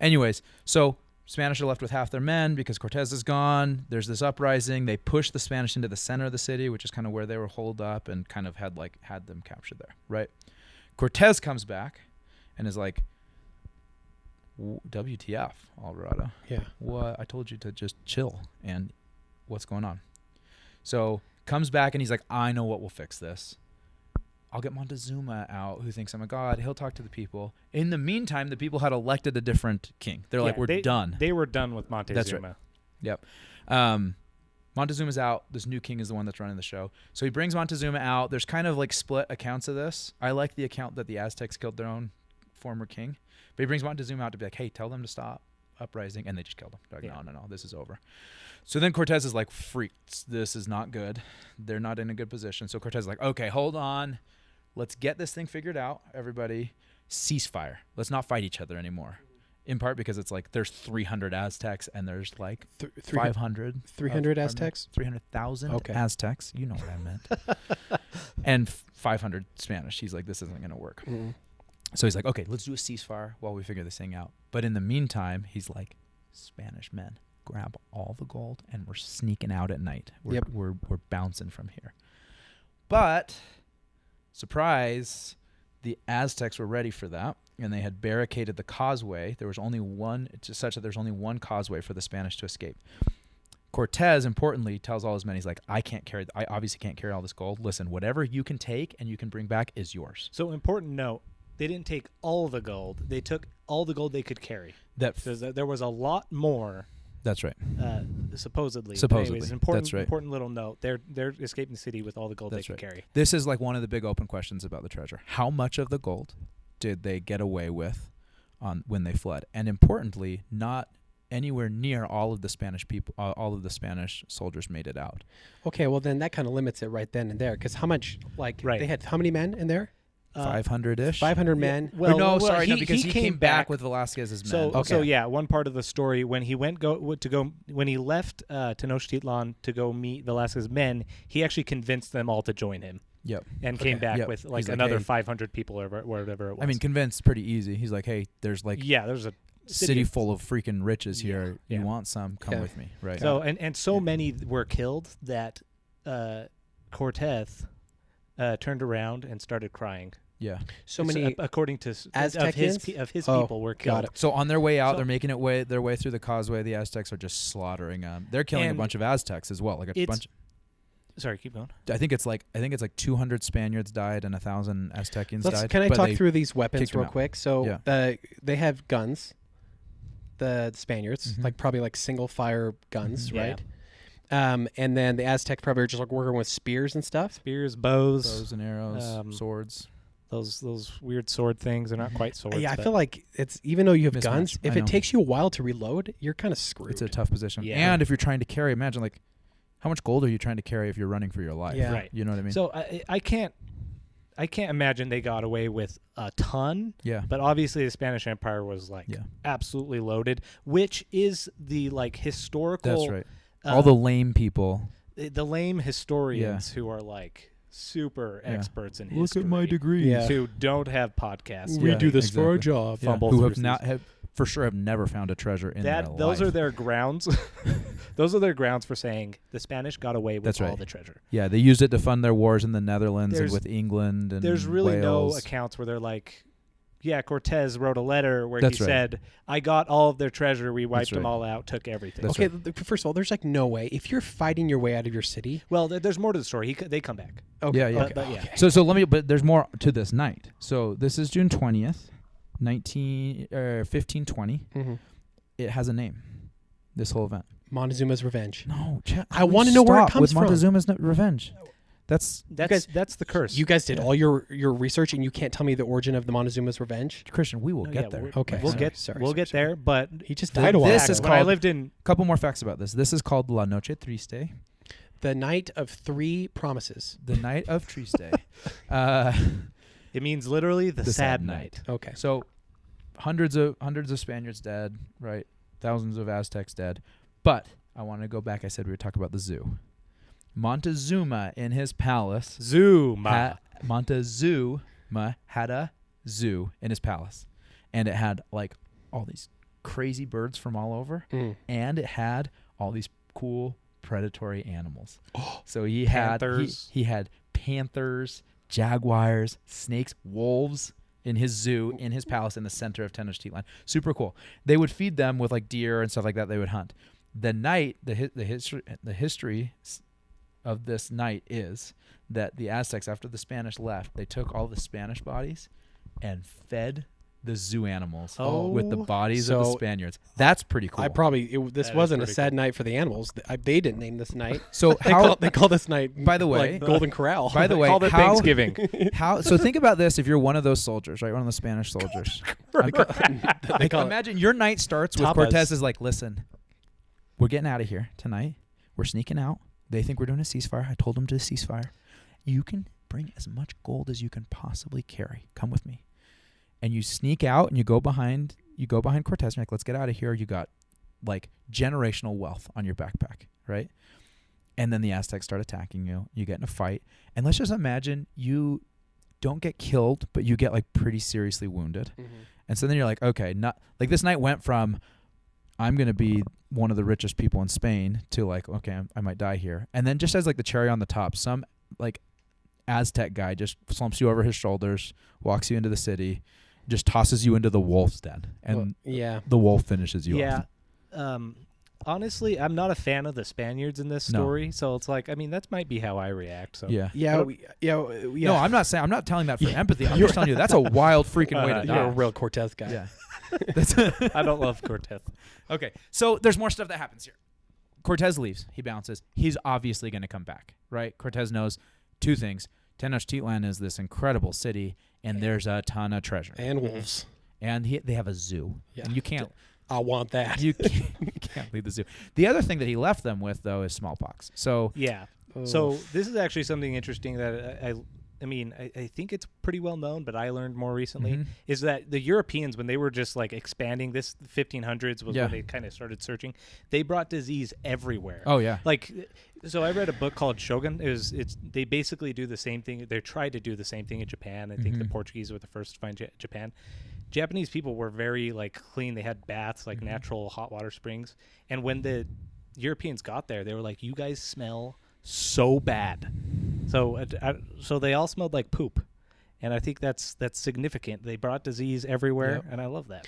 Anyways, so Spanish are left with half their men because Cortez is gone. There's this uprising. They push the Spanish into the center of the city, which is kind of where they were holed up, and kind of had them captured there, right? Cortez comes back and is like, WTF, Alvarado? Yeah. What? I told you to just chill. And what's going on? So comes back and he's like, I know what will fix this. I'll get Montezuma out, who thinks I'm a god. He'll talk to the people. In the meantime, the people had elected a different king. They're like, we're done. They were done with Montezuma. That's right. Yep. Montezuma's out. This new king is the one that's running the show. So he brings Montezuma out. There's kind of like split accounts of this. I like the account that the Aztecs killed their own former king. But he brings Montezuma out to be like, hey, tell them to stop uprising. And they just killed him. They're like, no, this is over. So then Cortez is like, freaked. This is not good. They're not in a good position. So Cortez is like, okay, hold on. Let's get this thing figured out. Everybody, ceasefire. Let's not fight each other anymore. In part because it's like there's 300 Aztecs and there's like 500. 300 Aztecs? 300,000 Aztecs. You know what I meant. And 500 Spanish. He's like, this isn't going to work. Mm-hmm. So he's like, okay, let's do a ceasefire while we figure this thing out. But in the meantime, he's like, Spanish men, grab all the gold and we're sneaking out at night. We're bouncing from here. But surprise, the Aztecs were ready for that, and they had barricaded the causeway. There was only one, such that there's only one causeway for the Spanish to escape. Cortez, importantly, tells all his men, he's like, I obviously can't carry all this gold. Listen, whatever you can take and you can bring back is yours. So important note, they didn't take all the gold. They took all the gold they could carry. There was a lot more. That's right. Supposedly. Anyways, important, that's right. Important little note. They're escaping the city with all the gold they could carry. This is like one of the big open questions about the treasure. How much of the gold did they get away with when they fled? And importantly, not anywhere near all of the Spanish people, all of the Spanish soldiers made it out. Okay, well then that kind of limits it right then and there, because how much? They had how many men in there? 500-ish. 500 men. Because he came back with Velasquez's men. So yeah, one part of the story when he when he left Tenochtitlan to go meet Velasquez's men, he actually convinced them all to join him. Yep. And came back with another 500 people or whatever it was. I mean, convinced pretty easy. He's like, hey, there's there's a city full of freaking riches here. Yeah. You want some? Come with me. Right. So and so many were killed that Cortez turned around and started crying. Yeah. So many, according to Aztecians of his people were killed. So on their way out, they're making their way through the causeway. The Aztecs are just slaughtering them. They're killing a bunch of Aztecs as well. Like a bunch. Sorry, keep going. I think it's like 200 Spaniards died and 1,000 Aztecians died. Can I talk through these weapons real quick? So they have guns. The Spaniards, probably single fire guns, right? And then the Aztecs probably are just working with spears and stuff. Spears, bows and arrows, swords. Those weird sword things. They're not quite swords. Yeah, I feel like it's, even though you have guns, if it takes you a while to reload, you're kind of screwed. It's a tough position. Yeah. And if you're trying to carry, imagine how much gold are you trying to carry if you're running for your life? Yeah. Right. You know what I mean? So I can't imagine they got away with a ton. Yeah. But obviously the Spanish Empire was absolutely loaded, which is the historical. That's right. All the lame people. The lame historians who are super experts in history. Look at my degree. Who don't have podcasts. We do this for our job. Who have never found a treasure in their life. Those are their grounds. Those are their grounds for saying the Spanish got away with all the treasure. Yeah, they used it to fund their wars in the Netherlands and with England and there's really Wales. no accounts where they're like, Cortez wrote a letter where he said, I got all of their treasure, we wiped them all out, took everything. First of all, there's no way. If you're fighting your way out of your city... Well, there's more to the story. They come back. Okay. Yeah. But there's more to this night. So this is June 20th, 1520. Mm-hmm. It has a name, this whole event. Montezuma's Revenge. No, I want to know where it comes from. Montezuma's Revenge. That's the curse. You guys did all your research, and you can't tell me the origin of the Montezuma's Revenge? Christian, we will get there. Okay. We'll get there, but he just died a while ago. I lived in... A couple more facts about this. This is called La Noche Triste. The Night of Three Promises. The Night of Triste. It means literally the sad night. Okay. So hundreds of Spaniards dead, right? Thousands of Aztecs dead. But I want to go back. I said we were talking about the zoo. Montezuma in his palace. Montezuma had a zoo in his palace. And it had all these crazy birds from all over, and it had all these cool predatory animals. So he had panthers, jaguars, snakes, wolves in his zoo, in his palace in the center of Tenochtitlan. Super cool. They would feed them with like deer and stuff like that. They would hunt. The history of this night is that the Aztecs, after the Spanish left, they took all the Spanish bodies and fed the zoo animals with the bodies of the Spaniards. That's pretty cool. This wasn't a sad night for the animals. They didn't name this night. So they call this night, by the way, like Golden Corral. By the way, called it Thanksgiving. So think about this: if you're one of those soldiers, right, one of the Spanish soldiers, imagine your night starts with Cortez is like, listen, we're getting out of here tonight. We're sneaking out. They think we're doing a ceasefire. I told them to ceasefire. You can bring as much gold as you can possibly carry. Come with me. And you sneak out and you go behind Cortez and you're like, let's get out of here. You got like generational wealth on your backpack, right? And then the Aztecs start attacking you. You get in a fight. And let's just imagine you don't get killed, but you get like pretty seriously wounded. Mm-hmm. And so then you're like, okay, not like this night went from I'm going to be one of the richest people in Spain to like, okay, I might die here. And then just as like the cherry on the top, some like Aztec guy just slumps you over his shoulders, walks you into the city, just tosses you into the wolf's den, and the wolf finishes you off. Honestly, I'm not a fan of the Spaniards in this story, so it's like, I mean, that might be how I react. So No, I'm not saying, I'm not telling that for empathy. I'm just telling you that's a wild freaking way to die. You're a real Cortez guy. Yeah, I don't love Cortez. Okay, so there's more stuff that happens here. Cortez leaves. He bounces. He's obviously going to come back, right? Cortez knows two things. Tenochtitlan is this incredible city, and there's a ton of treasure. And wolves. And they have a zoo. Yeah. And you can't... I want that. You can't leave the zoo. The other thing that he left them with, though, is smallpox. So... Yeah. So this is actually something interesting that I think it's pretty well known, but I learned more recently, is that the Europeans, when they were just like expanding this, 1500s was when they kind of started searching, they brought disease everywhere. Oh, yeah. Like... So I read a book called Shogun. They basically do the same thing. They tried to do the same thing in Japan. I think the Portuguese were the first to find Japan. Japanese people were very like clean. They had baths, like natural hot water springs. And when the Europeans got there, they were like, "You guys smell so bad." So they all smelled like poop, and I think that's significant. They brought disease everywhere, and I love that.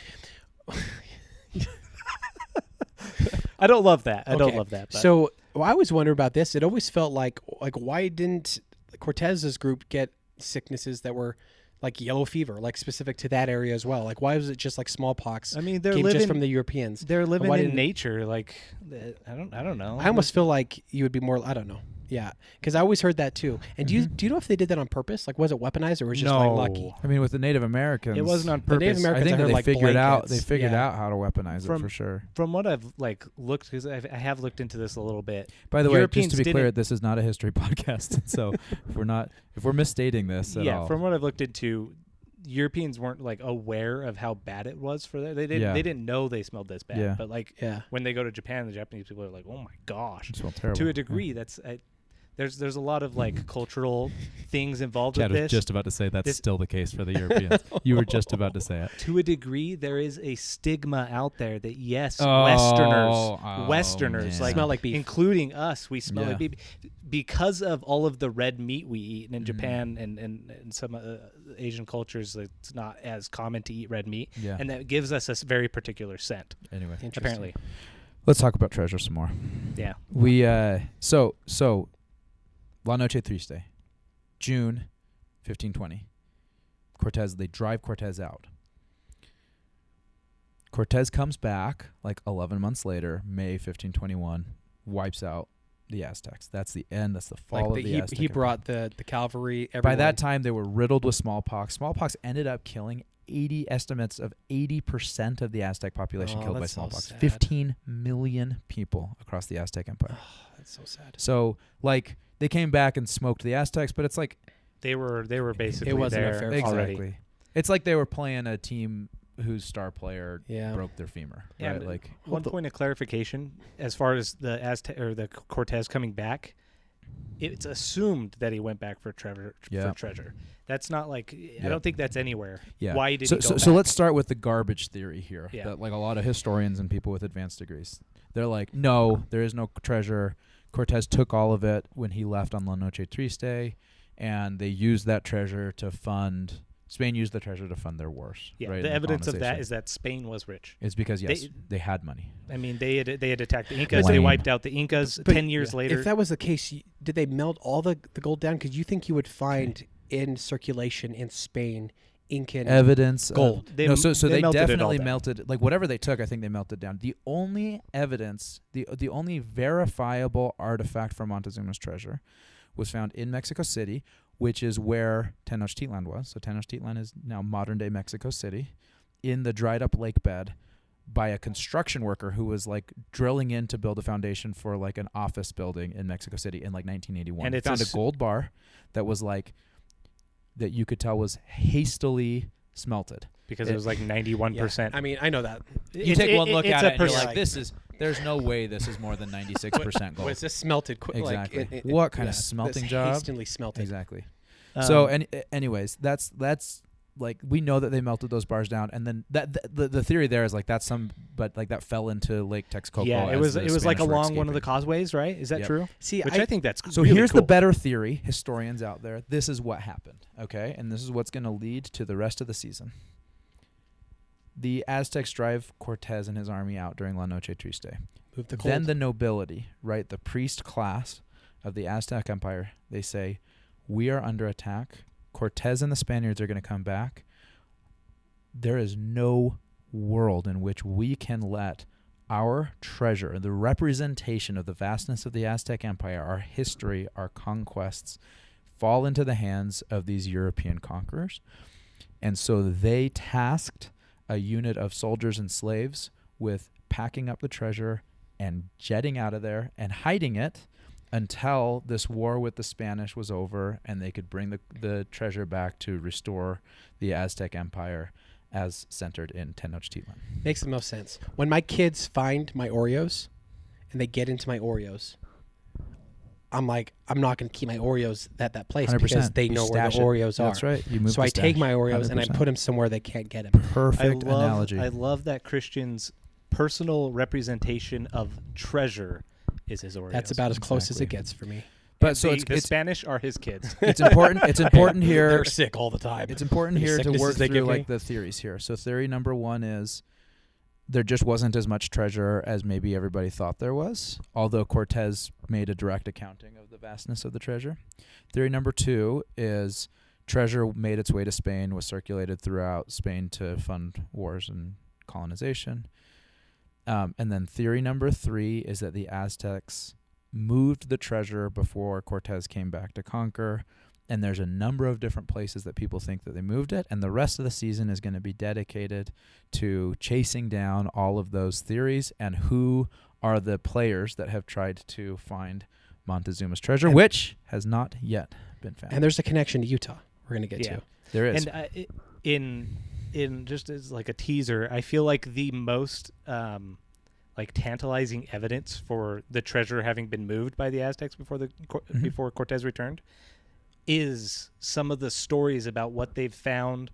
I don't love that. I don't love that. But. So I always wonder about this. It always felt like why didn't Cortez's group get sicknesses that were like yellow fever, like specific to that area as well? Like why was it just like smallpox? I mean, they're living just from the Europeans. They're living in nature. Like I don't know. I almost feel like you would be more. I don't know. Yeah, because I always heard that too. And do you know if they did that on purpose? Like, was it weaponized or was it just like lucky? I mean, with the Native Americans, it wasn't on purpose. The Native Americans, I think they figured out. They figured out how to weaponize it for sure. From what I've like looked, because I have looked into this a little bit. By the way, just to be clear, this is not a history podcast. So if we're misstating this at all. From what I've looked into, Europeans weren't like aware of how bad it was for them. They didn't know they smelled this bad. Yeah. But like when they go to Japan, the Japanese people are like, "Oh my gosh!" It smelled terrible. To a degree, that's. There's a lot of like cultural things involved Chad with this. was just about to say that's still the case for the Europeans. You were just about to say it. To a degree, there is a stigma out there that Westerners like smell like beef, including us. We smell like beef because of all of the red meat we eat. And in Japan and some Asian cultures, it's not as common to eat red meat, and that gives us a very particular scent. Anyway, apparently, let's talk about treasure some more. Yeah, we so. La Noche Triste, June 1520. They drive Cortez out. Cortez comes back like 11 months later, May 1521, wipes out the Aztecs. That's the end. That's the fall of the Aztec. He brought the cavalry. By that time, they were riddled with smallpox. Smallpox ended up killing estimates of 80% of the Aztec population killed by smallpox. So 15 million people across the Aztec Empire. Oh, that's so sad. So, like, they came back and smoked the Aztecs, but it's like they were basically it wasn't there a fair already. Exactly. It's like they were playing a team whose star player broke their femur. Yeah, right? Like one point of clarification as far as the Aztec or the Cortez coming back, it's assumed that he went back for treasure. That's not like I don't think that's anywhere. Yeah. Why did he go back? So let's start with the garbage theory here. Yeah. That like a lot of historians and people with advanced degrees, they're like, no, there is no treasure. Cortez took all of it when he left on La Noche Triste, and they used that treasure to fund. Spain used the treasure to fund their wars. Yeah, right, the evidence of that is that Spain was rich. It's because they had money. I mean, they had attacked the Incas. They wiped out the Incas 10 years later. If that was the case, did they melt all the gold down? Because you think you would find in circulation in Spain Incan evidence gold. So they definitely melted, like whatever they took, I think they melted down. The only evidence, the only verifiable artifact from Montezuma's treasure was found in Mexico City, which is where Tenochtitlan was. So Tenochtitlan is now modern-day Mexico City, in the dried-up lake bed by a construction worker who was like drilling in to build a foundation for like an office building in Mexico City in like 1981. And they found a gold bar that was like, that you could tell was hastily smelted. Because it was like 91%. Yeah. I mean, I know that. You take one look at it and you're like, there's no way this is more than 96% gold. Was this smelted? Exactly. Like, what kind of smelting job? Hastily smelted. Exactly. So, anyways, that's like, we know that they melted those bars down, and then the theory there is like but like that fell into Lake Texcoco. Yeah, it was like along one of the causeways, right? Is that true? See, I think that's so. Really here's cool. the better theory, historians out there. This is what happened, okay, and this is what's going to lead to the rest of the season. The Aztecs drive Cortez and his army out during La Noche Triste. Then the nobility, right, the priest class of the Aztec Empire, they say, we are under attack. Cortez and the Spaniards are going to come back. There is no world in which we can let our treasure, the representation of the vastness of the Aztec Empire, our history, our conquests, fall into the hands of these European conquerors. And so they tasked a unit of soldiers and slaves with packing up the treasure and jetting out of there and hiding it until this war with the Spanish was over and they could bring the treasure back to restore the Aztec Empire as centered in Tenochtitlan. Makes the most sense. When my kids find my Oreos and they get into my Oreos, I'm like, I'm not going to keep my Oreos at that place 100%. Because they know where the Oreos are. That's right. So I take my Oreos 100%. And I put them somewhere they can't get them. Perfect analogy. I love that Christian's personal representation of treasure is his Oreos. That's about as close as it gets for me. But so the Spanish are his kids. It's important. It's important here. They're sick all the time. It's important here to work through like the theories here. So theory number one is there just wasn't as much treasure as maybe everybody thought there was, although Cortez made a direct accounting of the vastness of the treasure. Theory number two is treasure made its way to Spain, was circulated throughout Spain to fund wars and colonization. And then theory number three is that the Aztecs moved the treasure before Cortez came back to conquer. And there's a number of different places that people think that they moved it. And the rest of the season is going to be dedicated to chasing down all of those theories and who are the players that have tried to find Montezuma's treasure, which has not yet been found. And there's a connection to Utah we're going to get to. There is. And in just as like a teaser, I feel like the most like tantalizing evidence for the treasure having been moved by the Aztecs before Cortez returned is some of the stories about what they've found,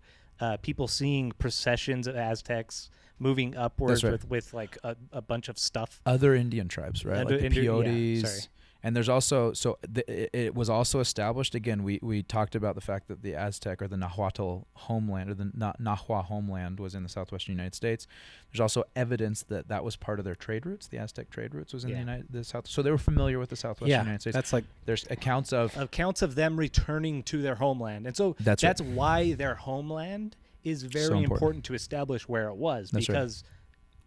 people seeing processions of Aztecs moving upwards with like a bunch of stuff. Other Indian tribes, right? Like the Peyotes. Yeah, and there's also, it was also established, again, we talked about the fact that the Aztec or the Nahuatl homeland or the Nahua homeland was in the southwestern United States. There's also evidence that that was part of their trade routes. The Aztec trade routes was in the south. So they were familiar with the southwestern United States. That's like, there's accounts of them returning to their homeland. And so that's why their homeland is very important to establish where it was, because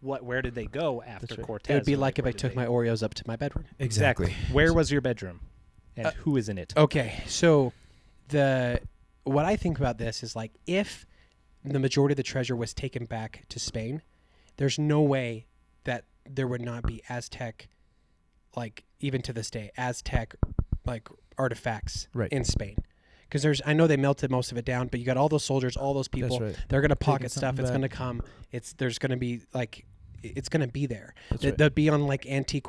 where did they go after Cortez? It would be like if I took my Oreos up to my bedroom. Exactly. Where was your bedroom? And who is in it? Okay, so what I think about this is like if the majority of the treasure was taken back to Spain, there's no way that there would not be Aztec, like even to this day, Aztec like artifacts in Spain. Because I know they melted most of it down, but you got all those soldiers, all those people. They're going to pocket stuff. It's going to come. There's going to be like it's going to be there. Right. They'll be on like Antique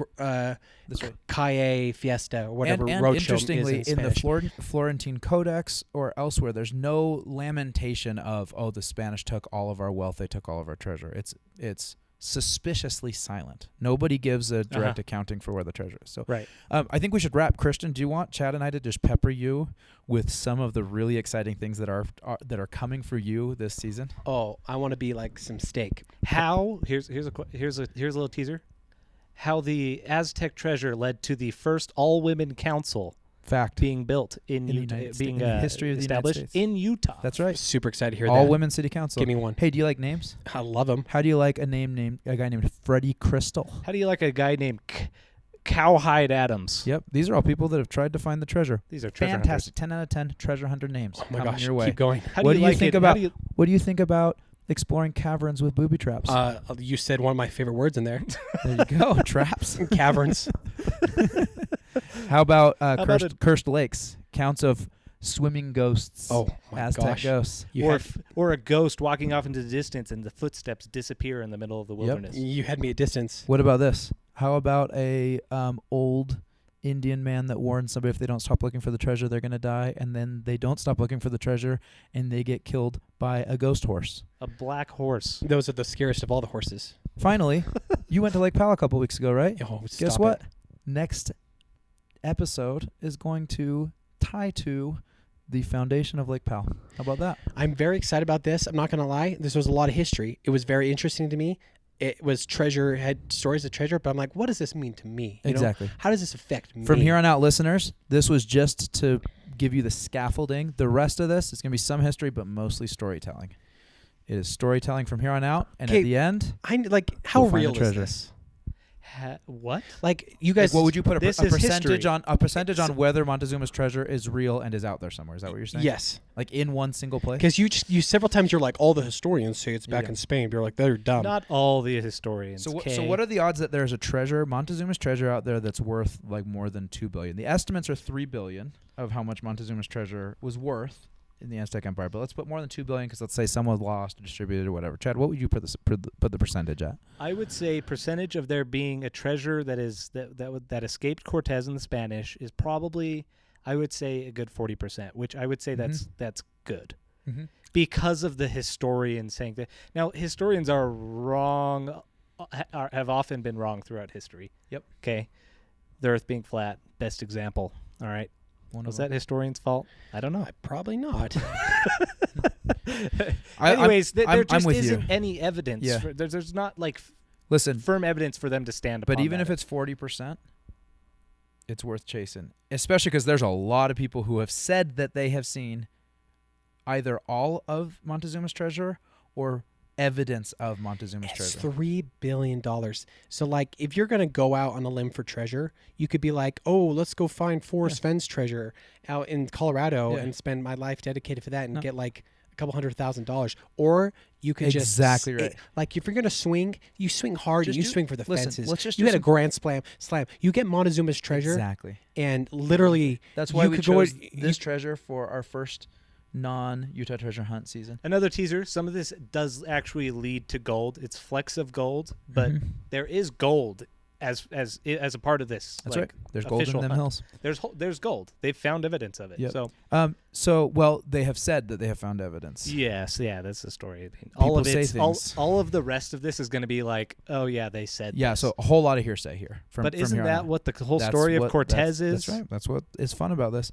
Calle Fiesta or whatever roadshow interestingly, is in the Florentine Codex or elsewhere, there's no lamentation of, oh, the Spanish took all of our wealth, they took all of our treasure. It's suspiciously silent. Nobody gives a direct accounting for where the treasure is. So right. I think we should wrap. Christian, do you want Chad and I to just pepper you with some of the really exciting things that are coming for you this season? Oh, I want to be like some steak. How? Here's a little teaser. How the Aztec treasure led to the first all-women council being built in Utah, being the history of the established United States. in Utah. That's right. Super excited to hear all that. women city council. Give me one. Hey, do you like names? I love them. How do you like a guy named Freddie Crystal? How do you like a guy named Cowhide Adams? Yep, these are all people that have tried to find the treasure. These are treasure fantastic. hunters. 10 out of 10 treasure hunter names. Oh my coming gosh, your way. keep going. What do you think about? What do you think about exploring caverns with booby traps? You said one of my favorite words in there. There you go, traps. Caverns. How about cursed lakes? Counts of swimming ghosts. Oh my Aztec gosh. ghosts. Or a ghost walking off into the distance and the footsteps disappear in the middle of the wilderness. You had me at distance. What about this? How about a old Indian man that warns somebody if they don't stop looking for the treasure, they're going to die, and then they don't stop looking for the treasure, and they get killed by a ghost horse? A black horse. Those are the scariest of all the horses. Finally, you went to Lake Powell a couple weeks ago, right? Oh, guess what? Next episode is going to tie to the foundation of Lake Powell. How about that? I'm very excited about this. I'm not going to lie. This was a lot of history. It was very interesting to me. It was had stories of treasure, but I'm like, what does this mean to me? You exactly. know? How does this affect me? From here on out, listeners, this was just to give you the scaffolding. The rest of this is going to be some history, but mostly storytelling. It is storytelling from here on out, and at the end, how real is this? What? Like, you guys, what would you put a percentage history. on? A percentage on whether Montezuma's treasure is real and is out there somewhere? Is that what you're saying? Yes. Like in one single place? Because you several times you're like, all the historians say it's back in Spain. But you're like, they're dumb. Not all the historians. So what are the odds that there's a treasure, Montezuma's treasure out there that's worth like more than $2 billion? The estimates are $3 billion of how much Montezuma's treasure was worth in the Aztec Empire, but let's put more than $2 billion because let's say some was lost or distributed or whatever. Chad, what would you put the percentage at? I would say percentage of there being a treasure that escaped Cortez and the Spanish is probably, I would say, a good 40%, which I would say that's good because of the historians saying that. Now, historians are wrong, have often been wrong throughout history. Yep. Okay. The Earth being flat, best example. All right. Was that historian's fault? I don't know. Probably not. Anyways, there just with isn't you. any evidence. Yeah. There's not Listen, firm evidence for them to stand upon. But even if it's 40%, it's worth chasing, especially because there's a lot of people who have said that they have seen either all of Montezuma's treasure or evidence of Montezuma's treasure. $3 billion. So, like, if you're going to go out on a limb for treasure, you could be like, oh, let's go find Forrest Fenn's treasure out in Colorado and spend my life dedicated for that and get like a couple $100,000. Or you could exactly right. Like, if you're going to swing, you swing hard and you swing for the fences. Let's just you get a grand slam. You get Montezuma's treasure. Exactly. And literally, that's why we chose this treasure for our first non-Utah treasure hunt season. Another teaser, some of this does actually lead to gold. It's flecks of gold, but there is gold as a part of this. That's right. There's gold in them hills. There's gold. They've found evidence of it. Yep. So well, they have said that they have found evidence. Yes, yeah, that's the story. I mean, all of it, all of the rest of this is going to be like, oh yeah, they said. Yeah, this. So a whole lot of hearsay here. But isn't that what the whole story of Cortez is? That's right. That's what is fun about this.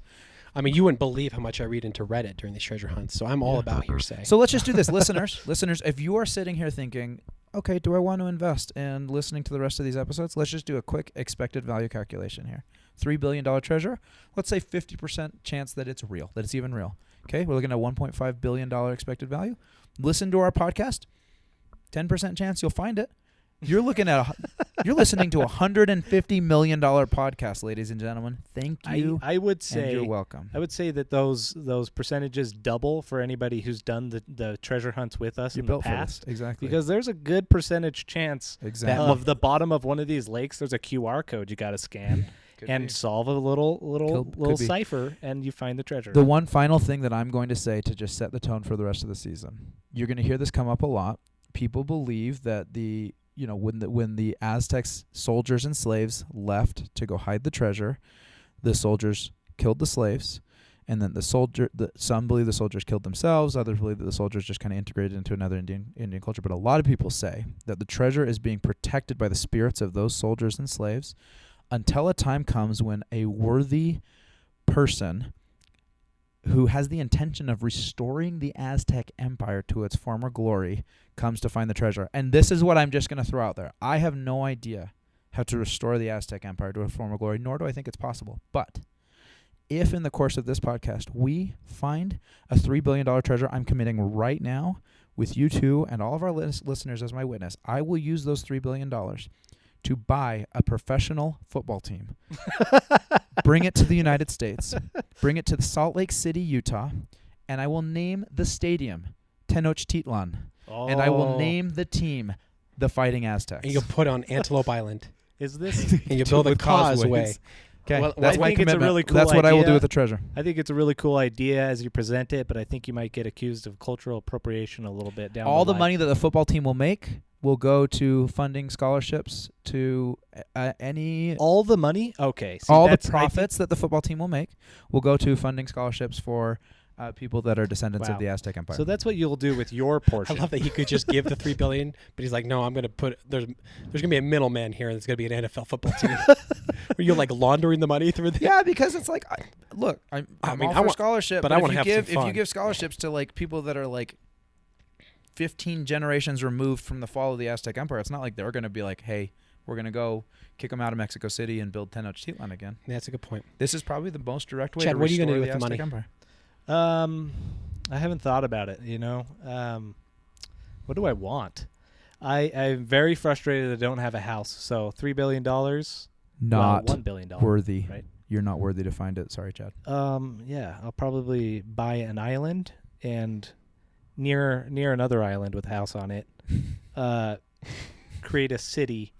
I mean, you wouldn't believe how much I read into Reddit during these treasure hunts, so I'm all about hearsay. So let's just do this, listeners. Listeners, if you are sitting here thinking, okay, do I want to invest in listening to the rest of these episodes? Let's just do a quick expected value calculation here. $3 billion treasure. Let's say 50% chance that it's real, that it's even real. Okay, we're looking at $1.5 billion expected value. Listen to our podcast. 10% chance you'll find it. You're listening to a $150 million podcast, ladies and gentlemen. Thank you. I would say, and you're welcome. I would say that those percentages double for anybody who's done the treasure hunts with us in the past. Exactly. Because there's a good percentage chance of the bottom of one of these lakes. There's a QR code you got to scan and solve a little cipher, and you find the treasure. The one final thing that I'm going to say to just set the tone for the rest of the season. You're going to hear this come up a lot. People believe that the when the Aztecs soldiers and slaves left to go hide the treasure, the soldiers killed the slaves, and then some believe the soldiers killed themselves, others believe that the soldiers just kind of integrated into another Indian culture. But a lot of people say that the treasure is being protected by the spirits of those soldiers and slaves until a time comes when a worthy person who has the intention of restoring the Aztec Empire to its former glory comes to find the treasure. And this is what I'm just going to throw out there. I have no idea how to restore the Aztec Empire to its former glory, nor do I think it's possible. But if in the course of this podcast we find a $3 billion treasure, I'm committing right now with you two and all of our listeners as my witness, I will use those $3 billion to buy a professional football team, bring it to the United States, bring it to Salt Lake City, Utah, and I will name the stadium Tenochtitlan, and I will name the team the Fighting Aztecs. And you'll put on Antelope Island. Is this? And you build a causeway. Okay, well, that's my commitment. It's a really cool that's what idea. I will do with the treasure. I think it's a really cool idea as you present it, but I think you might get accused of cultural appropriation a little bit down All the the money that the football team will make will go to funding scholarships to any... All the money? Okay. See, all the profits that the football team will make will go to funding scholarships for people that are descendants of the Aztec Empire. So that's what you'll do with your portion. I love that he could just give the $3 billion, but he's like, no, I'm going to put... There's going to be a middleman here, and it's going to be an NFL football team. Are you like laundering the money through the... Yeah, because it's like, look, I'm all for scholarship, but I want to have some fun. If you give scholarships to like people that are like 15 generations removed from the fall of the Aztec Empire, it's not like they're going to be like, hey, we're going to go kick them out of Mexico City and build Tenochtitlan again. Yeah, that's a good point. This is probably the most direct way Chad, to what are you restore gonna do the with the Aztec money? Empire. I haven't thought about it, what do I want? I'm very frustrated I don't have a house. So $3 billion, not $1 billion, worthy. Right? You're not worthy to find it. Sorry, Chad. Yeah, I'll probably buy an island and near another island with a house on it, create a city,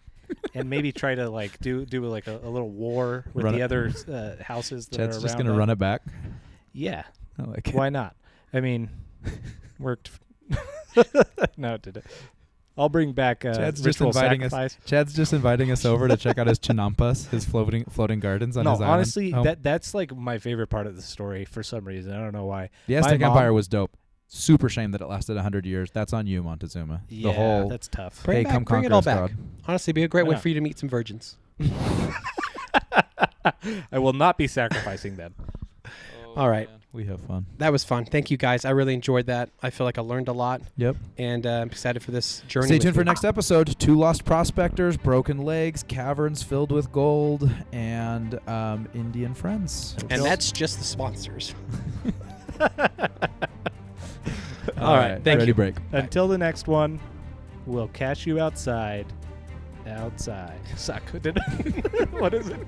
and maybe try to like do like a little war with the other houses that Chad's are around. just gonna run it back. Yeah, I like it. Why not? I mean, worked. No, it didn't. I'll bring back Chad's ritual just inviting sacrifice. Chad's just inviting us over to check out his chinampas, his floating gardens on his island. No, honestly, home. that's like my favorite part of the story for some reason. I don't know why. The Aztec Empire was dope. Super shame that it lasted 100 years. That's on you, Montezuma. Yeah, the whole, that's tough. Bring come bring it conquer all us, back. God. Honestly, it'd be a great way for you to meet some virgins. I will not be sacrificing them. All right. Man. We have fun. That was fun. Thank you, guys. I really enjoyed that. I feel like I learned a lot. Yep. And I'm excited for this journey. Stay tuned for next episode. 2 lost prospectors, broken legs, caverns filled with gold, and Indian friends. And that's just the sponsors. All right. Thank you. Break. Until the next one, we'll catch you outside. Outside. What is it?